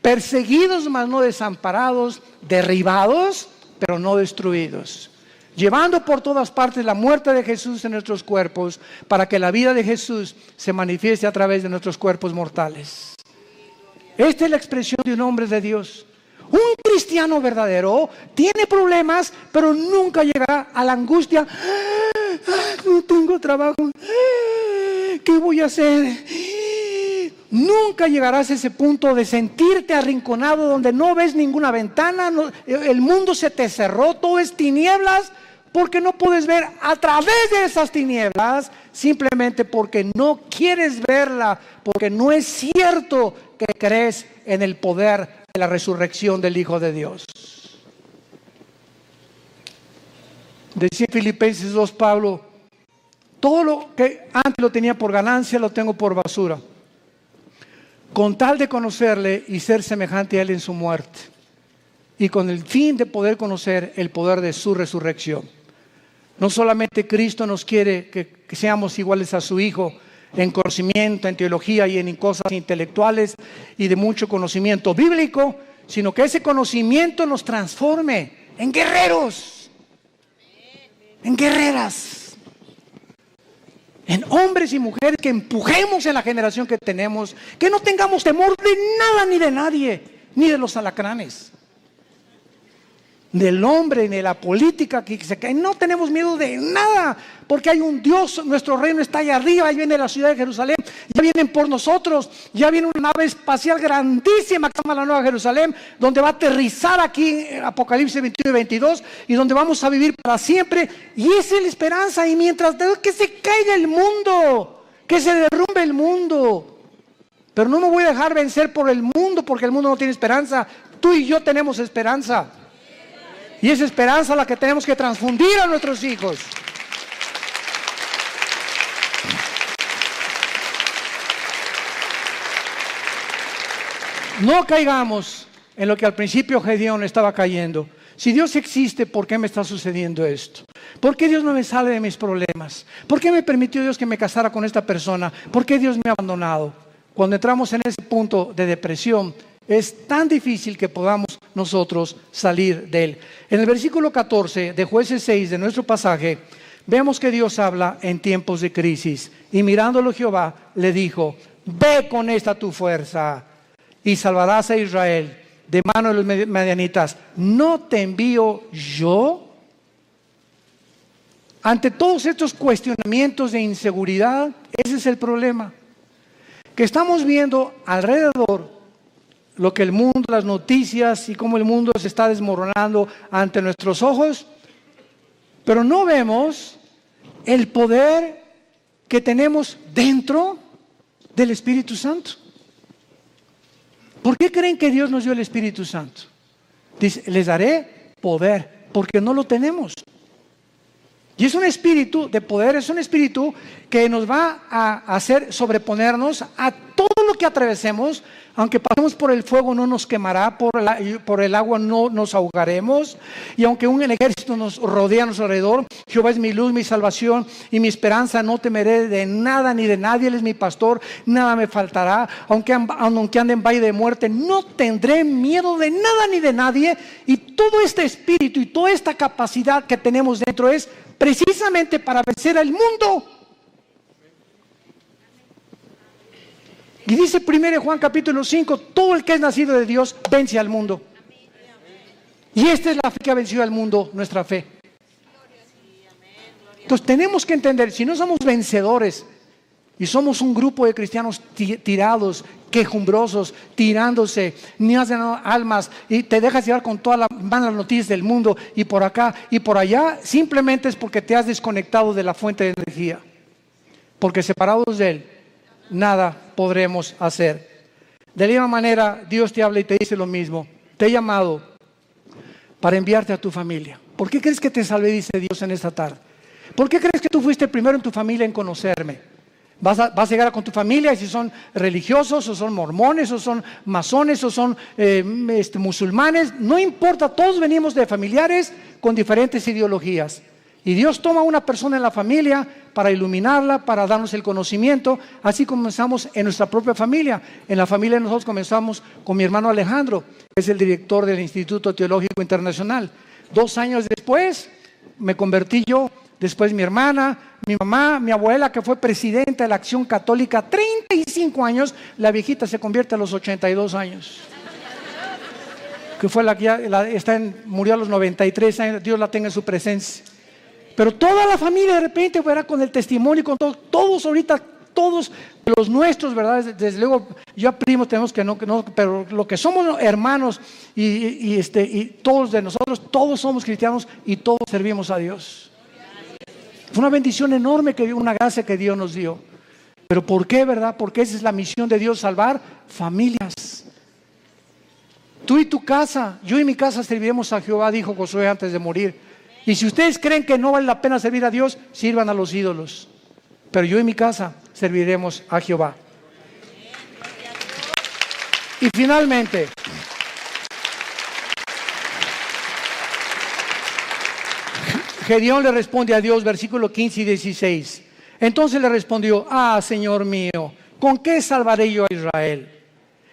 Perseguidos, mas no desamparados. Derribados, pero no destruidos. Llevando por todas partes la muerte de Jesús en nuestros cuerpos, para que la vida de Jesús se manifieste a través de nuestros cuerpos mortales. Esta es la expresión de un hombre de Dios. Un cristiano verdadero tiene problemas, pero nunca llegará a la angustia. No tengo trabajo. ¿Qué voy a hacer? Nunca llegarás a ese punto de sentirte arrinconado donde no ves ninguna ventana, el mundo se te cerró, todo es tinieblas, porque no puedes ver a través de esas tinieblas, simplemente porque no quieres verla, porque no es cierto que crees en el poder de la resurrección del Hijo de Dios. Decía Filipenses 2 Pablo, todo lo que antes lo tenía por ganancia lo tengo por basura, con tal de conocerle y ser semejante a él en su muerte, y con el fin de poder conocer el poder de su resurrección. No solamente Cristo nos quiere que seamos iguales a su Hijo en conocimiento, en teología y en cosas intelectuales y de mucho conocimiento bíblico, sino que ese conocimiento nos transforme en guerreros, en guerreras, en hombres y mujeres que empujemos en la generación que tenemos, que no tengamos temor de nada ni de nadie, ni de los alacranes. del hombre, ni de la política que se cae. No tenemos miedo de nada, porque hay un Dios, nuestro reino está allá arriba, ahí viene la ciudad de Jerusalén, ya vienen por nosotros, ya viene una nave espacial grandísima que se llama la Nueva Jerusalén, donde va a aterrizar aquí en Apocalipsis 21 y 22, y donde vamos a vivir para siempre, y esa es la esperanza. Y mientras que se caiga el mundo, que se derrumbe el mundo, pero no me voy a dejar vencer por el mundo, porque el mundo no tiene esperanza. Tú y yo tenemos esperanza. Y esa esperanza es la que tenemos que transfundir a nuestros hijos. No caigamos en lo que al principio Gedeón estaba cayendo. Si Dios existe, ¿por qué me está sucediendo esto? ¿Por qué Dios no me sale de mis problemas? ¿Por qué me permitió Dios que me casara con esta persona? ¿Por qué Dios me ha abandonado? Cuando entramos en ese punto de depresión, es tan difícil que podamos nosotros salir de él. En el versículo 14 de Jueces 6 de nuestro pasaje, vemos que Dios habla en tiempos de crisis. Y mirándolo Jehová, le dijo: ve con esta tu fuerza y salvarás a Israel de mano de los madianitas. ¿No te envío yo? Ante todos estos cuestionamientos de inseguridad, ese es el problema. Que estamos viendo alrededor lo que el mundo, las noticias y cómo el mundo se está desmoronando ante nuestros ojos, pero no vemos el poder que tenemos dentro del Espíritu Santo. ¿Por qué creen que Dios nos dio el Espíritu Santo? Dice: les daré poder, porque no lo tenemos. Y es un espíritu de poder, es un espíritu que nos va a hacer sobreponernos a todo lo que atravesemos. Aunque pasemos por el fuego, no nos quemará, por el agua no nos ahogaremos, y aunque un ejército nos rodea a nuestro alrededor, Jehová es mi luz, mi salvación y mi esperanza, no temeré de nada ni de nadie. Él es mi pastor, nada me faltará. Aunque ande en valle de muerte, no tendré miedo de nada ni de nadie. Y todo este espíritu y toda esta capacidad que tenemos dentro es precisamente para vencer al mundo. Y dice 1 Juan capítulo 5, todo el que es nacido de Dios vence al mundo. Y esta es la fe que ha vencido al mundo, nuestra fe. Entonces tenemos que entender, si no somos vencedores y somos un grupo de cristianos tirados, quejumbrosos, tirándose, ni hacen almas, y te dejas llevar con todas las malas noticias del mundo, y por acá y por allá, simplemente es porque te has desconectado de la fuente de energía. Porque separados de Él, nada podremos hacer. De la misma manera, Dios te habla y te dice lo mismo. Te he llamado para enviarte a tu familia. ¿Por qué crees que te salvé, dice Dios en esta tarde? ¿Por qué crees que tú fuiste el primero en tu familia en conocerme? Vas a llegar con tu familia, y si son religiosos, o son mormones, o son masones, o son musulmanes, no importa, todos venimos de familiares con diferentes ideologías. Y Dios toma a una persona en la familia para iluminarla, para darnos el conocimiento. Así comenzamos en nuestra propia familia. En la familia nosotros comenzamos con mi hermano Alejandro, que es el director del Instituto Teológico Internacional. 2 años después me convertí yo, después mi hermana, mi mamá, mi abuela, que fue presidenta de la Acción Católica 35 años, la viejita se convierte a los 82 años. Que fue la que murió a los 93 años, Dios la tenga en su presencia. Pero toda la familia de repente, ¿verdad? Con el testimonio, con todos ahorita, todos los nuestros, ¿verdad? Desde luego, ya primos tenemos que no, pero lo que somos hermanos y todos de nosotros, todos somos cristianos y todos servimos a Dios. Fue una bendición enorme, una gracia que Dios nos dio. Pero ¿por qué, verdad? Porque esa es la misión de Dios, salvar familias. Tú y tu casa, yo y mi casa serviremos a Jehová, dijo Josué antes de morir. Y si ustedes creen que no vale la pena servir a Dios, sirvan a los ídolos. Pero yo y mi casa serviremos a Jehová. Y finalmente, Gedeón le responde a Dios, versículo 15 y 16. Entonces le respondió: Señor mío, ¿con qué salvaré yo a Israel?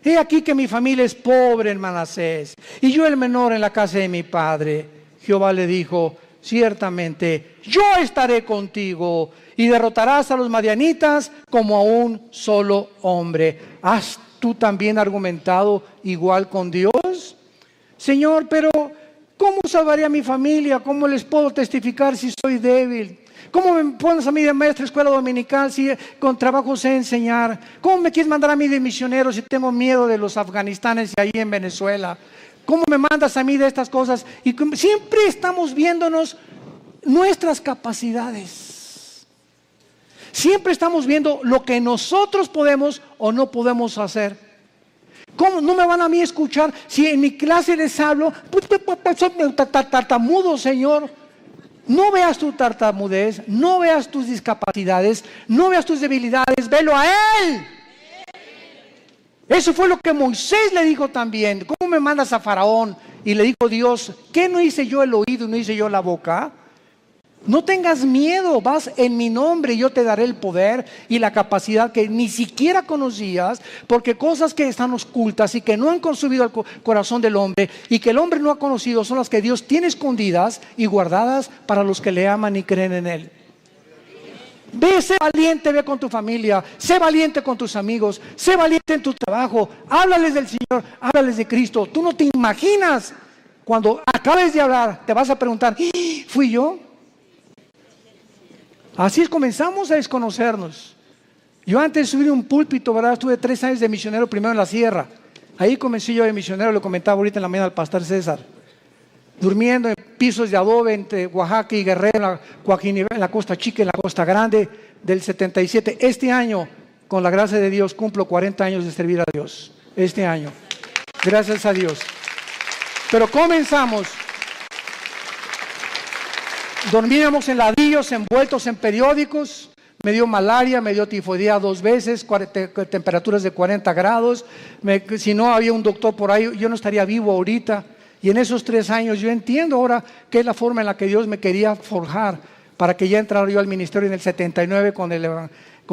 He aquí que mi familia es pobre en Manasés, y yo el menor en la casa de mi padre. Jehová le dijo: ciertamente yo estaré contigo, y derrotarás a los madianitas como a un solo hombre. ¿Has tú también argumentado igual con Dios? Señor, pero ¿Cómo salvaré a mi familia? ¿Cómo les puedo testificar si soy débil? ¿Cómo me pones a mí de maestra de escuela dominical si con trabajo sé enseñar? ¿Cómo me quieres mandar a mí de misionero si tengo miedo de los afganistanes y ahí en Venezuela? ¿Cómo me mandas a mí de estas cosas? Y siempre estamos viéndonos nuestras capacidades. Siempre estamos viendo lo que nosotros podemos o no podemos hacer. ¿Cómo no me van a mí escuchar si en mi clase les hablo? Soy tartamudo, Señor. No veas tu tartamudez, no veas tus discapacidades, no veas tus debilidades, velo a Él. Eso fue lo que Moisés le dijo también. ¿Cómo me mandas a Faraón? Y le dijo Dios, ¿qué no hice yo el oído y no hice yo la boca? No tengas miedo, vas en mi nombre y yo te daré el poder y la capacidad que ni siquiera conocías, porque cosas que están ocultas y que no han consumido el corazón del hombre y que el hombre no ha conocido son las que Dios tiene escondidas y guardadas para los que le aman y creen en Él. Ve, sé valiente, ve con tu familia, sé valiente con tus amigos, sé valiente en tu trabajo, háblales del Señor, háblales de Cristo. Tú no te imaginas, cuando acabes de hablar, te vas a preguntar, ¿fui yo? Así es, comenzamos a desconocernos. Yo antes de subir un púlpito, ¿verdad? Estuve 3 años de misionero, primero en la sierra. Ahí comencé yo de misionero, lo comentaba ahorita en la mañana al pastor César. Durmiendo en pisos de adobe entre Oaxaca y Guerrero, en la Costa Chica, en la Costa Grande, del 77. Este año, con la gracia de Dios, cumplo 40 años de servir a Dios. Este año. Gracias a Dios. Pero comenzamos. Dormíamos en ladrillos, envueltos en periódicos. Me dio malaria, me dio tifoidea 2 veces, temperaturas de 40 grados. Si no había un doctor por ahí, yo no estaría vivo ahorita. Y en esos 3 años yo entiendo ahora que es la forma en la que Dios me quería forjar para que ya entrara yo al ministerio en el 79 con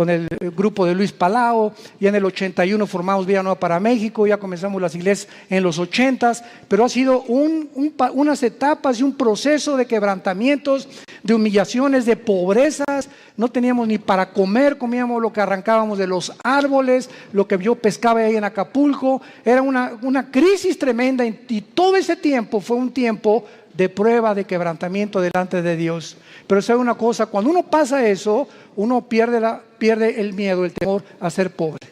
el grupo de Luis Palau. Y en el 81 formamos Villa Nueva para México, ya comenzamos las iglesias en los 80s, pero ha sido unas etapas y un proceso de quebrantamientos, de humillaciones, de pobrezas. No teníamos ni para comer, comíamos lo que arrancábamos de los árboles, lo que yo pescaba ahí en Acapulco. Era una crisis tremenda y todo ese tiempo fue un tiempo de prueba, de quebrantamiento delante de Dios. Pero sabe una cosa, cuando uno pasa eso, uno pierde el miedo, el temor a ser pobre.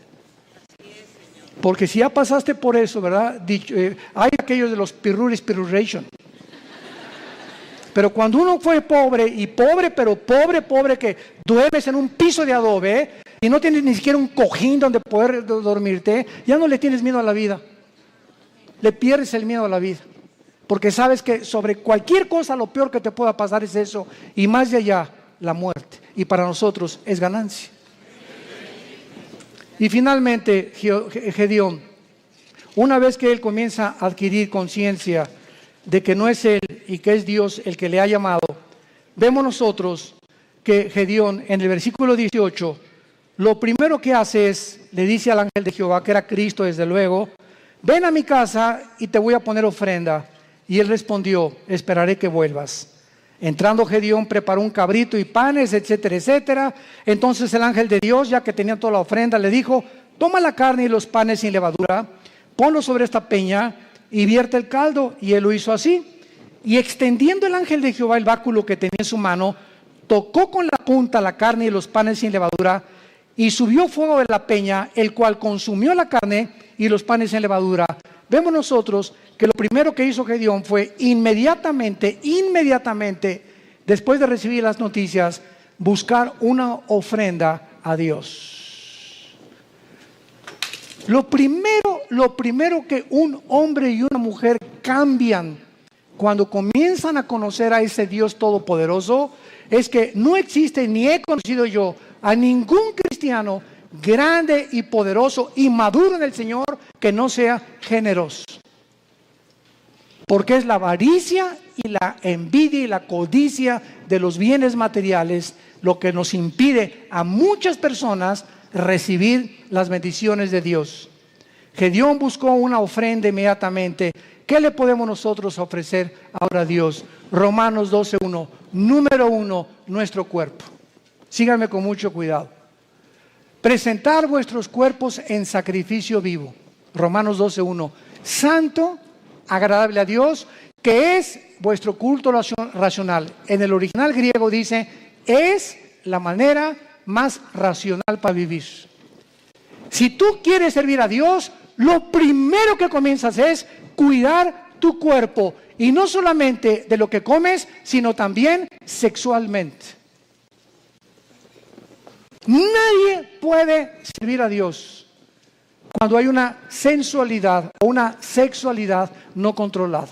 Porque si ya pasaste por eso, ¿verdad? Hay aquellos de los piruration. Pero cuando uno fue pobre, pero pobre, que duermes en un piso de adobe y no tienes ni siquiera un cojín donde poder dormirte, ya no le tienes miedo a la vida. Le pierdes el miedo a la vida. Porque sabes que sobre cualquier cosa lo peor que te pueda pasar es eso. Y más de allá, la muerte. Y para nosotros es ganancia. Y finalmente, Gedeón, una vez que él comienza a adquirir conciencia de que no es él y que es Dios el que le ha llamado, vemos nosotros que Gedeón en el versículo 18, lo primero que hace es, le dice al ángel de Jehová, que era Cristo desde luego, ven a mi casa y te voy a poner ofrenda. Y él respondió, esperaré que vuelvas. Entrando Gedeón preparó un cabrito y panes, etcétera, etcétera. Entonces el ángel de Dios, ya que tenía toda la ofrenda, le dijo, toma la carne y los panes sin levadura, ponlo sobre esta peña y vierte el caldo. Y él lo hizo así. Y extendiendo el ángel de Jehová el báculo que tenía en su mano, tocó con la punta la carne y los panes sin levadura, y subió fuego de la peña, el cual consumió la carne y los panes sin levadura. Vemos nosotros que lo primero que hizo Gedeón fue inmediatamente, después de recibir las noticias, buscar una ofrenda a Dios. Lo primero que un hombre y una mujer cambian cuando comienzan a conocer a ese Dios todopoderoso es que no existe, ni he conocido yo a ningún cristiano grande y poderoso y maduro en el Señor que no sea generoso. Porque es la avaricia y la envidia y la codicia de los bienes materiales lo que nos impide a muchas personas recibir las bendiciones de Dios. Gedeón buscó una ofrenda inmediatamente. ¿Qué le podemos nosotros ofrecer ahora a Dios? Romanos 12:1. Número 1, nuestro cuerpo. Síganme con mucho cuidado. Presentar vuestros cuerpos en sacrificio vivo. Romanos 12:1. Santo, agradable a Dios, ¿qué es vuestro culto racional? En el original griego dice, es la manera más racional para vivir. Si tú quieres servir a Dios, lo primero que comienzas es cuidar tu cuerpo. Y no solamente de lo que comes, sino también sexualmente. Nadie puede servir a Dios cuando hay una sensualidad o una sexualidad no controlada.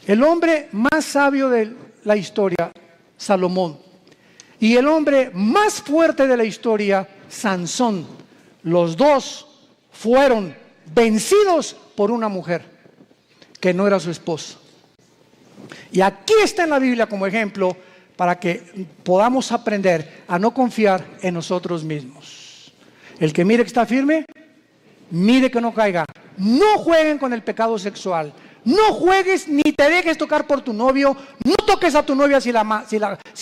El hombre más sabio de la historia, Salomón, y el hombre más fuerte de la historia, Sansón, los dos fueron vencidos por una mujer que no era su esposa. Y aquí está en la Biblia como ejemplo para que podamos aprender a no confiar en nosotros mismos. El que mire que está firme, mire que no caiga. No jueguen con el pecado sexual. No juegues ni te dejes tocar por tu novio. No toques a tu novia si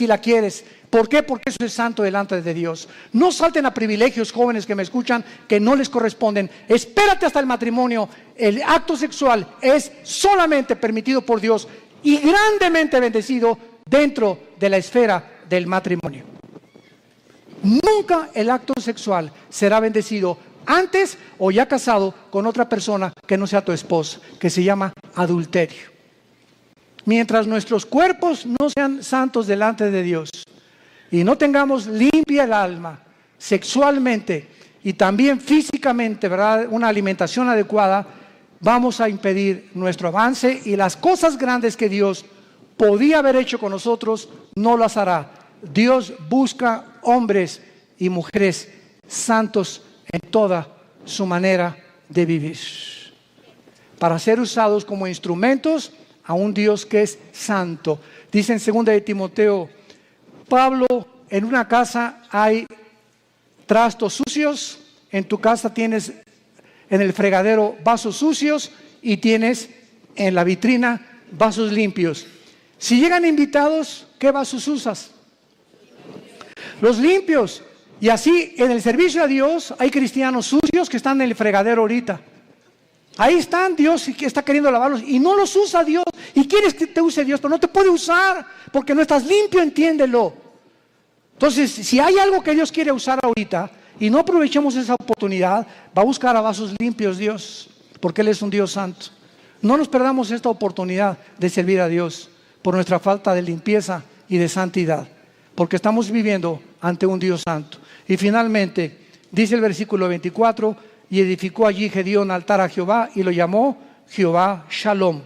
la quieres. ¿Por qué? Porque eso es santo delante de Dios. No salten a privilegios, jóvenes que me escuchan, que no les corresponden. Espérate hasta el matrimonio. El acto sexual es solamente permitido por Dios y grandemente bendecido dentro de la esfera del matrimonio. Nunca el acto sexual será bendecido antes o ya casado con otra persona que no sea tu esposa, que se llama adulterio. Mientras nuestros cuerpos no sean santos delante de Dios y no tengamos limpia el alma sexualmente y también físicamente, ¿verdad?, una alimentación adecuada, vamos a impedir nuestro avance y las cosas grandes que Dios podía haber hecho con nosotros, no las hará. Dios busca hombres y mujeres santos en toda su manera de vivir, para ser usados como instrumentos a un Dios que es santo. Dice en 2 de Timoteo, Pablo, en una casa hay trastos sucios, en tu casa tienes en el fregadero vasos sucios y tienes en la vitrina vasos limpios. Si llegan invitados, ¿qué vasos usas? Los limpios. Y así en el servicio a Dios hay cristianos sucios que están en el fregadero ahorita. Ahí están, Dios está queriendo lavarlos y no los usa Dios. Y quieres que te use Dios, pero no te puede usar porque no estás limpio, entiéndelo. Entonces, si hay algo que Dios quiere usar ahorita y no aprovechemos esa oportunidad, va a buscar a vasos limpios Dios, porque Él es un Dios santo. No nos perdamos esta oportunidad de servir a Dios por nuestra falta de limpieza y de santidad, porque estamos viviendo ante un Dios santo. Y finalmente, dice el versículo 24, y edificó allí Gedeón altar a Jehová y lo llamó Jehová Shalom,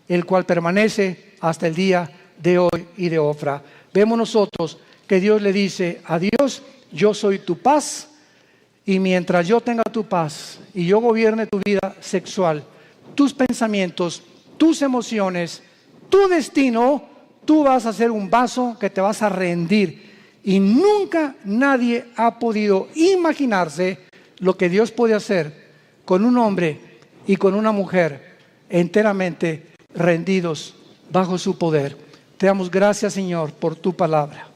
el cual permanece hasta el día de hoy y de Ofra. Vemos nosotros que Dios le dice a Dios, yo soy tu paz, y mientras yo tenga tu paz y yo gobierne tu vida sexual, tus pensamientos, tus emociones, tu destino, tú vas a ser un vaso que te vas a rendir. Y nunca nadie ha podido imaginarse lo que Dios puede hacer con un hombre y con una mujer enteramente rendidos bajo su poder. Te damos gracias, Señor, por tu palabra.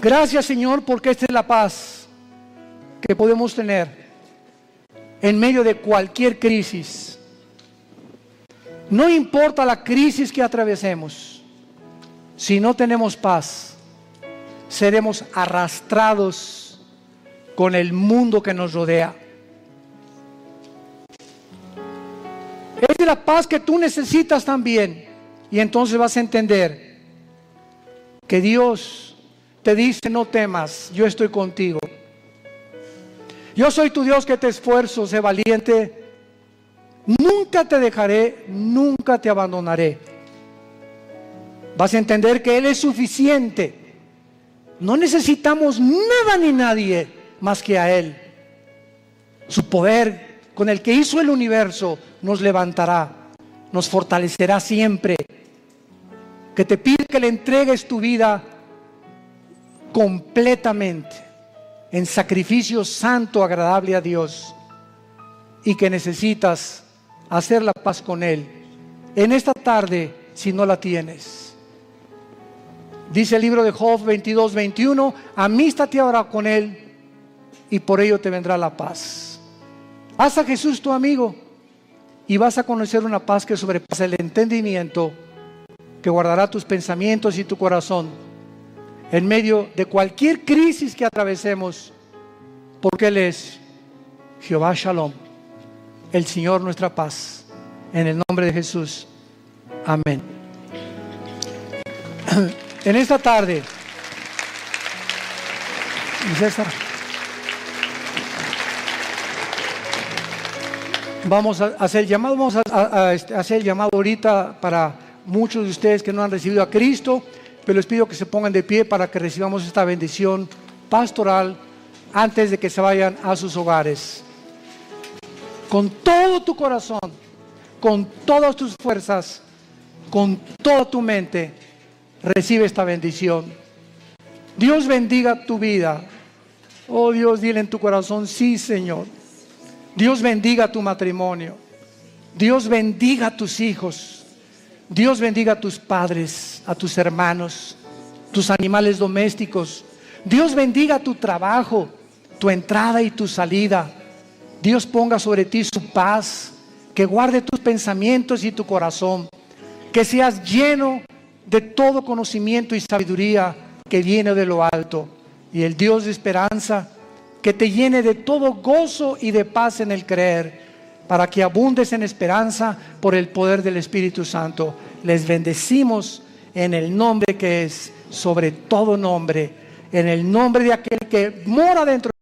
Gracias, Señor, porque esta es la paz que podemos tener en medio de cualquier crisis. No importa la crisis que atravesemos, si no tenemos paz, seremos arrastrados con el mundo que nos rodea. Es de la paz que tú necesitas también, y entonces vas a entender que Dios te dice, no temas, yo estoy contigo. Yo soy tu Dios que te esfuerzo, sé valiente. Nunca te dejaré, nunca te abandonaré. Vas a entender que Él es suficiente. No necesitamos nada ni nadie más que a Él. Su poder con el que hizo el universo nos levantará, nos fortalecerá siempre. Que te pide que le entregues tu vida completamente en sacrificio santo, agradable a Dios, y que necesitas hacer la paz con Él en esta tarde si no la tienes. Dice el libro de Job 22:21, amístate ahora con Él y por ello te vendrá la paz. Haz a Jesús tu amigo y vas a conocer una paz que sobrepasa el entendimiento, que guardará tus pensamientos y tu corazón en medio de cualquier crisis que atravesemos, porque Él es Jehová Shalom, el Señor nuestra paz. En el nombre de Jesús. Amén. En esta tarde, César, vamos a hacer el llamado. Vamos a hacer el llamado ahorita para muchos de ustedes que no han recibido a Cristo, pero les pido que se pongan de pie para que recibamos esta bendición pastoral antes de que se vayan a sus hogares. Con todo tu corazón, con todas tus fuerzas, con toda tu mente, recibe esta bendición. Dios bendiga tu vida. Oh Dios, dile en tu corazón, sí, Señor. Dios bendiga tu matrimonio. Dios bendiga a tus hijos. Dios bendiga a tus padres, a tus hermanos, tus animales domésticos. Dios bendiga tu trabajo, tu entrada y tu salida. Dios ponga sobre ti su paz, que guarde tus pensamientos y tu corazón. Que seas lleno de todo conocimiento y sabiduría que viene de lo alto. Y el Dios de esperanza, que te llene de todo gozo y de paz en el creer, para que abundes en esperanza por el poder del Espíritu Santo. Les bendecimos en el nombre que es sobre todo nombre, en el nombre de aquel que mora dentro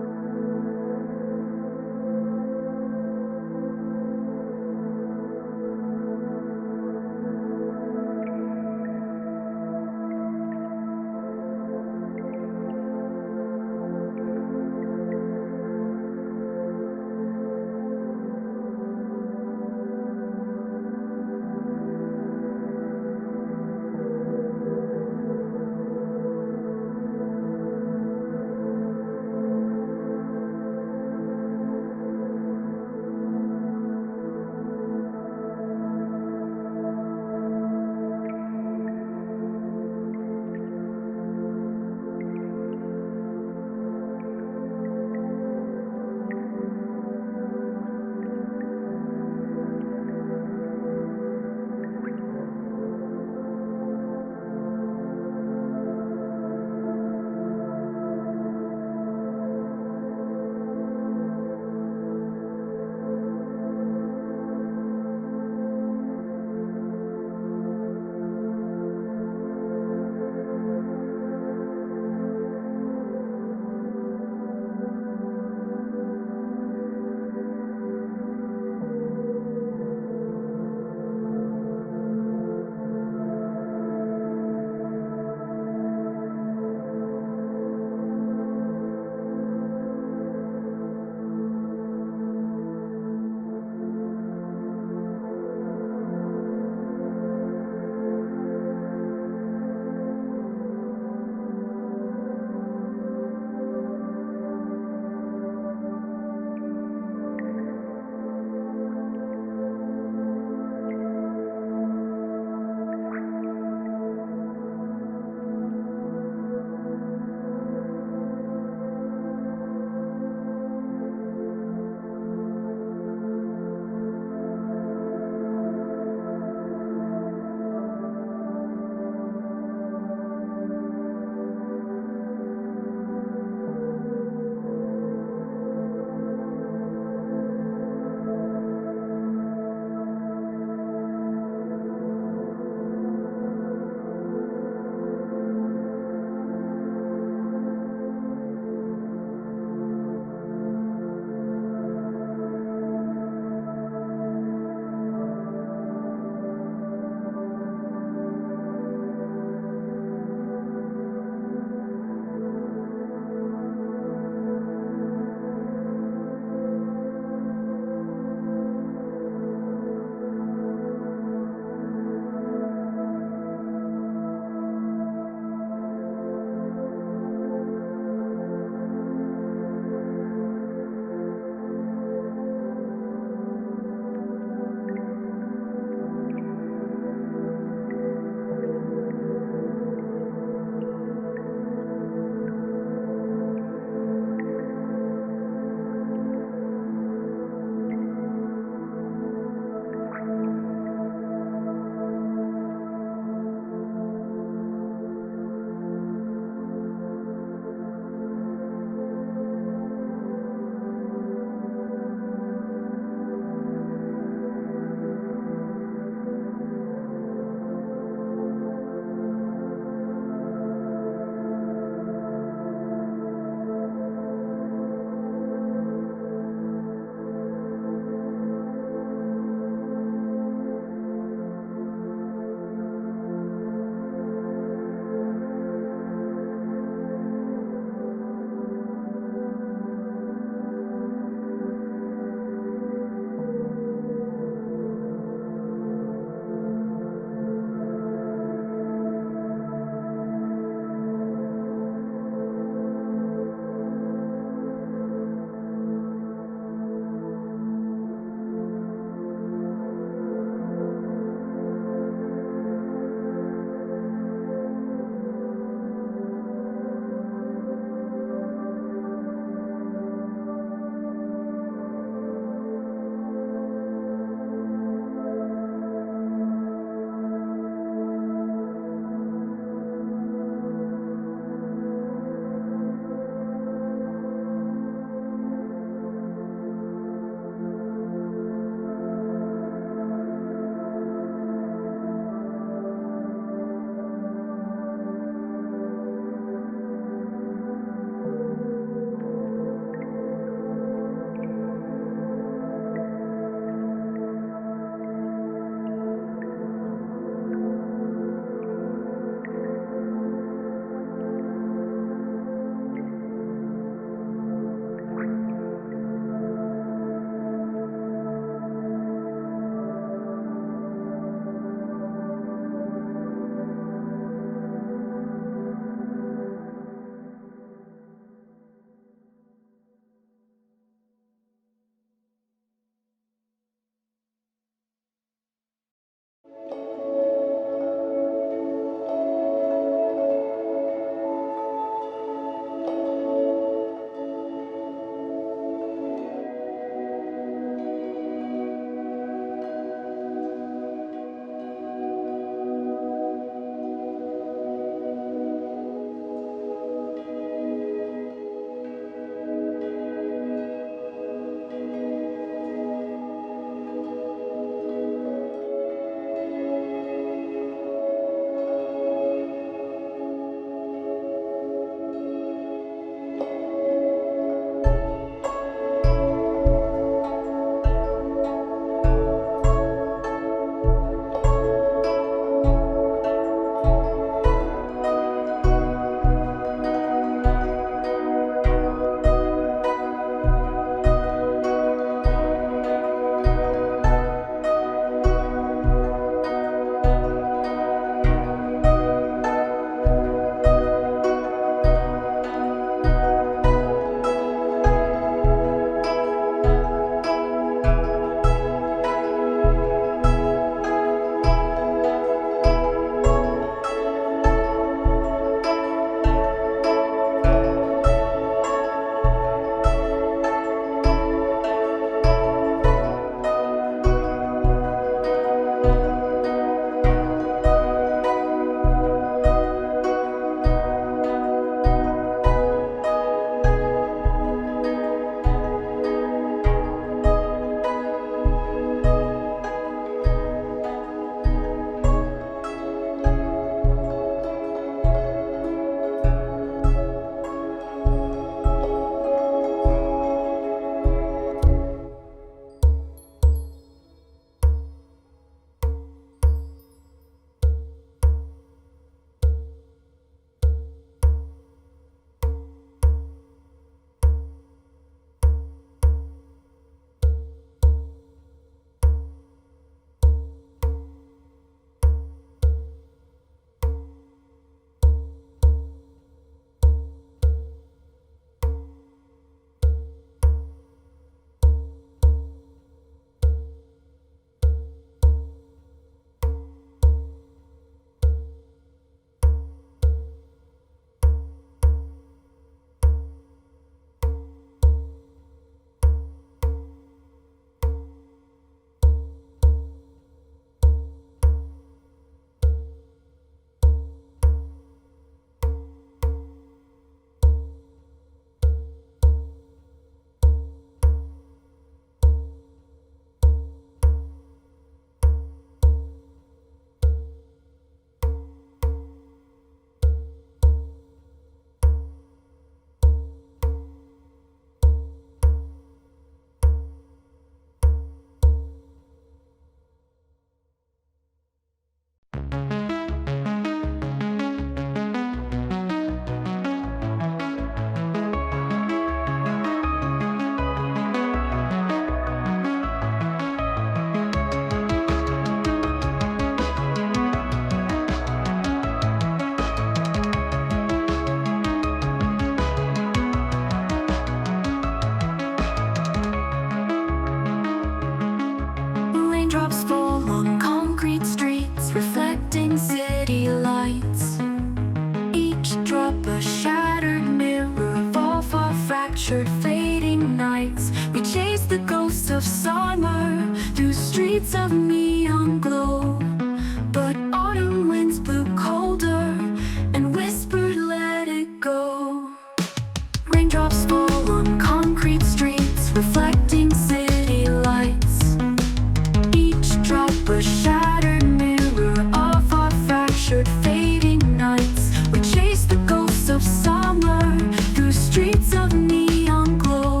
a shattered mirror of our fractured, fading nights. We chase the ghosts of summer through streets of neon glow.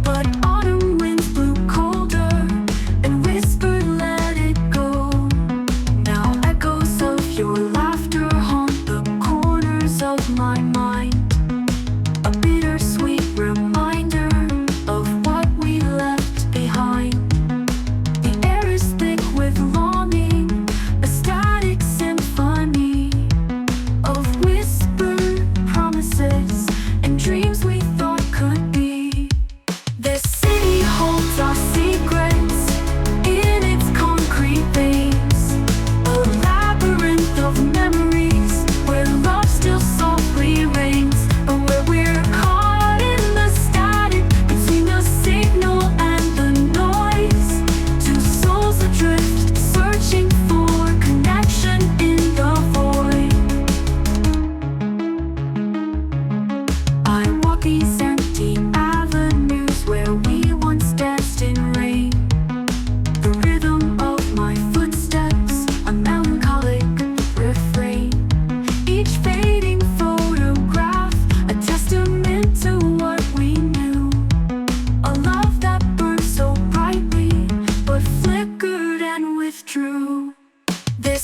But autumn winds blew colder and whispered, let it go. Now echoes of your laughter haunt the corners of my mind. A bittersweet reminder of what we left behind. The air is thick with longing, a static symphony of whispered promises and dreams we thought could be. This city holds our secrets in its concrete veins, a labyrinth of memories where love still softly reigns, but where we're caught in the static between the signal and the noise. Two souls adrift, searching for connection in the void. I walk these empty avenues where we once danced in rain. The rhythm of my footsteps, a melancholic refrain. Each fading photograph, a testament to what we knew. A love that burned so brightly, but flickered and withdrew. This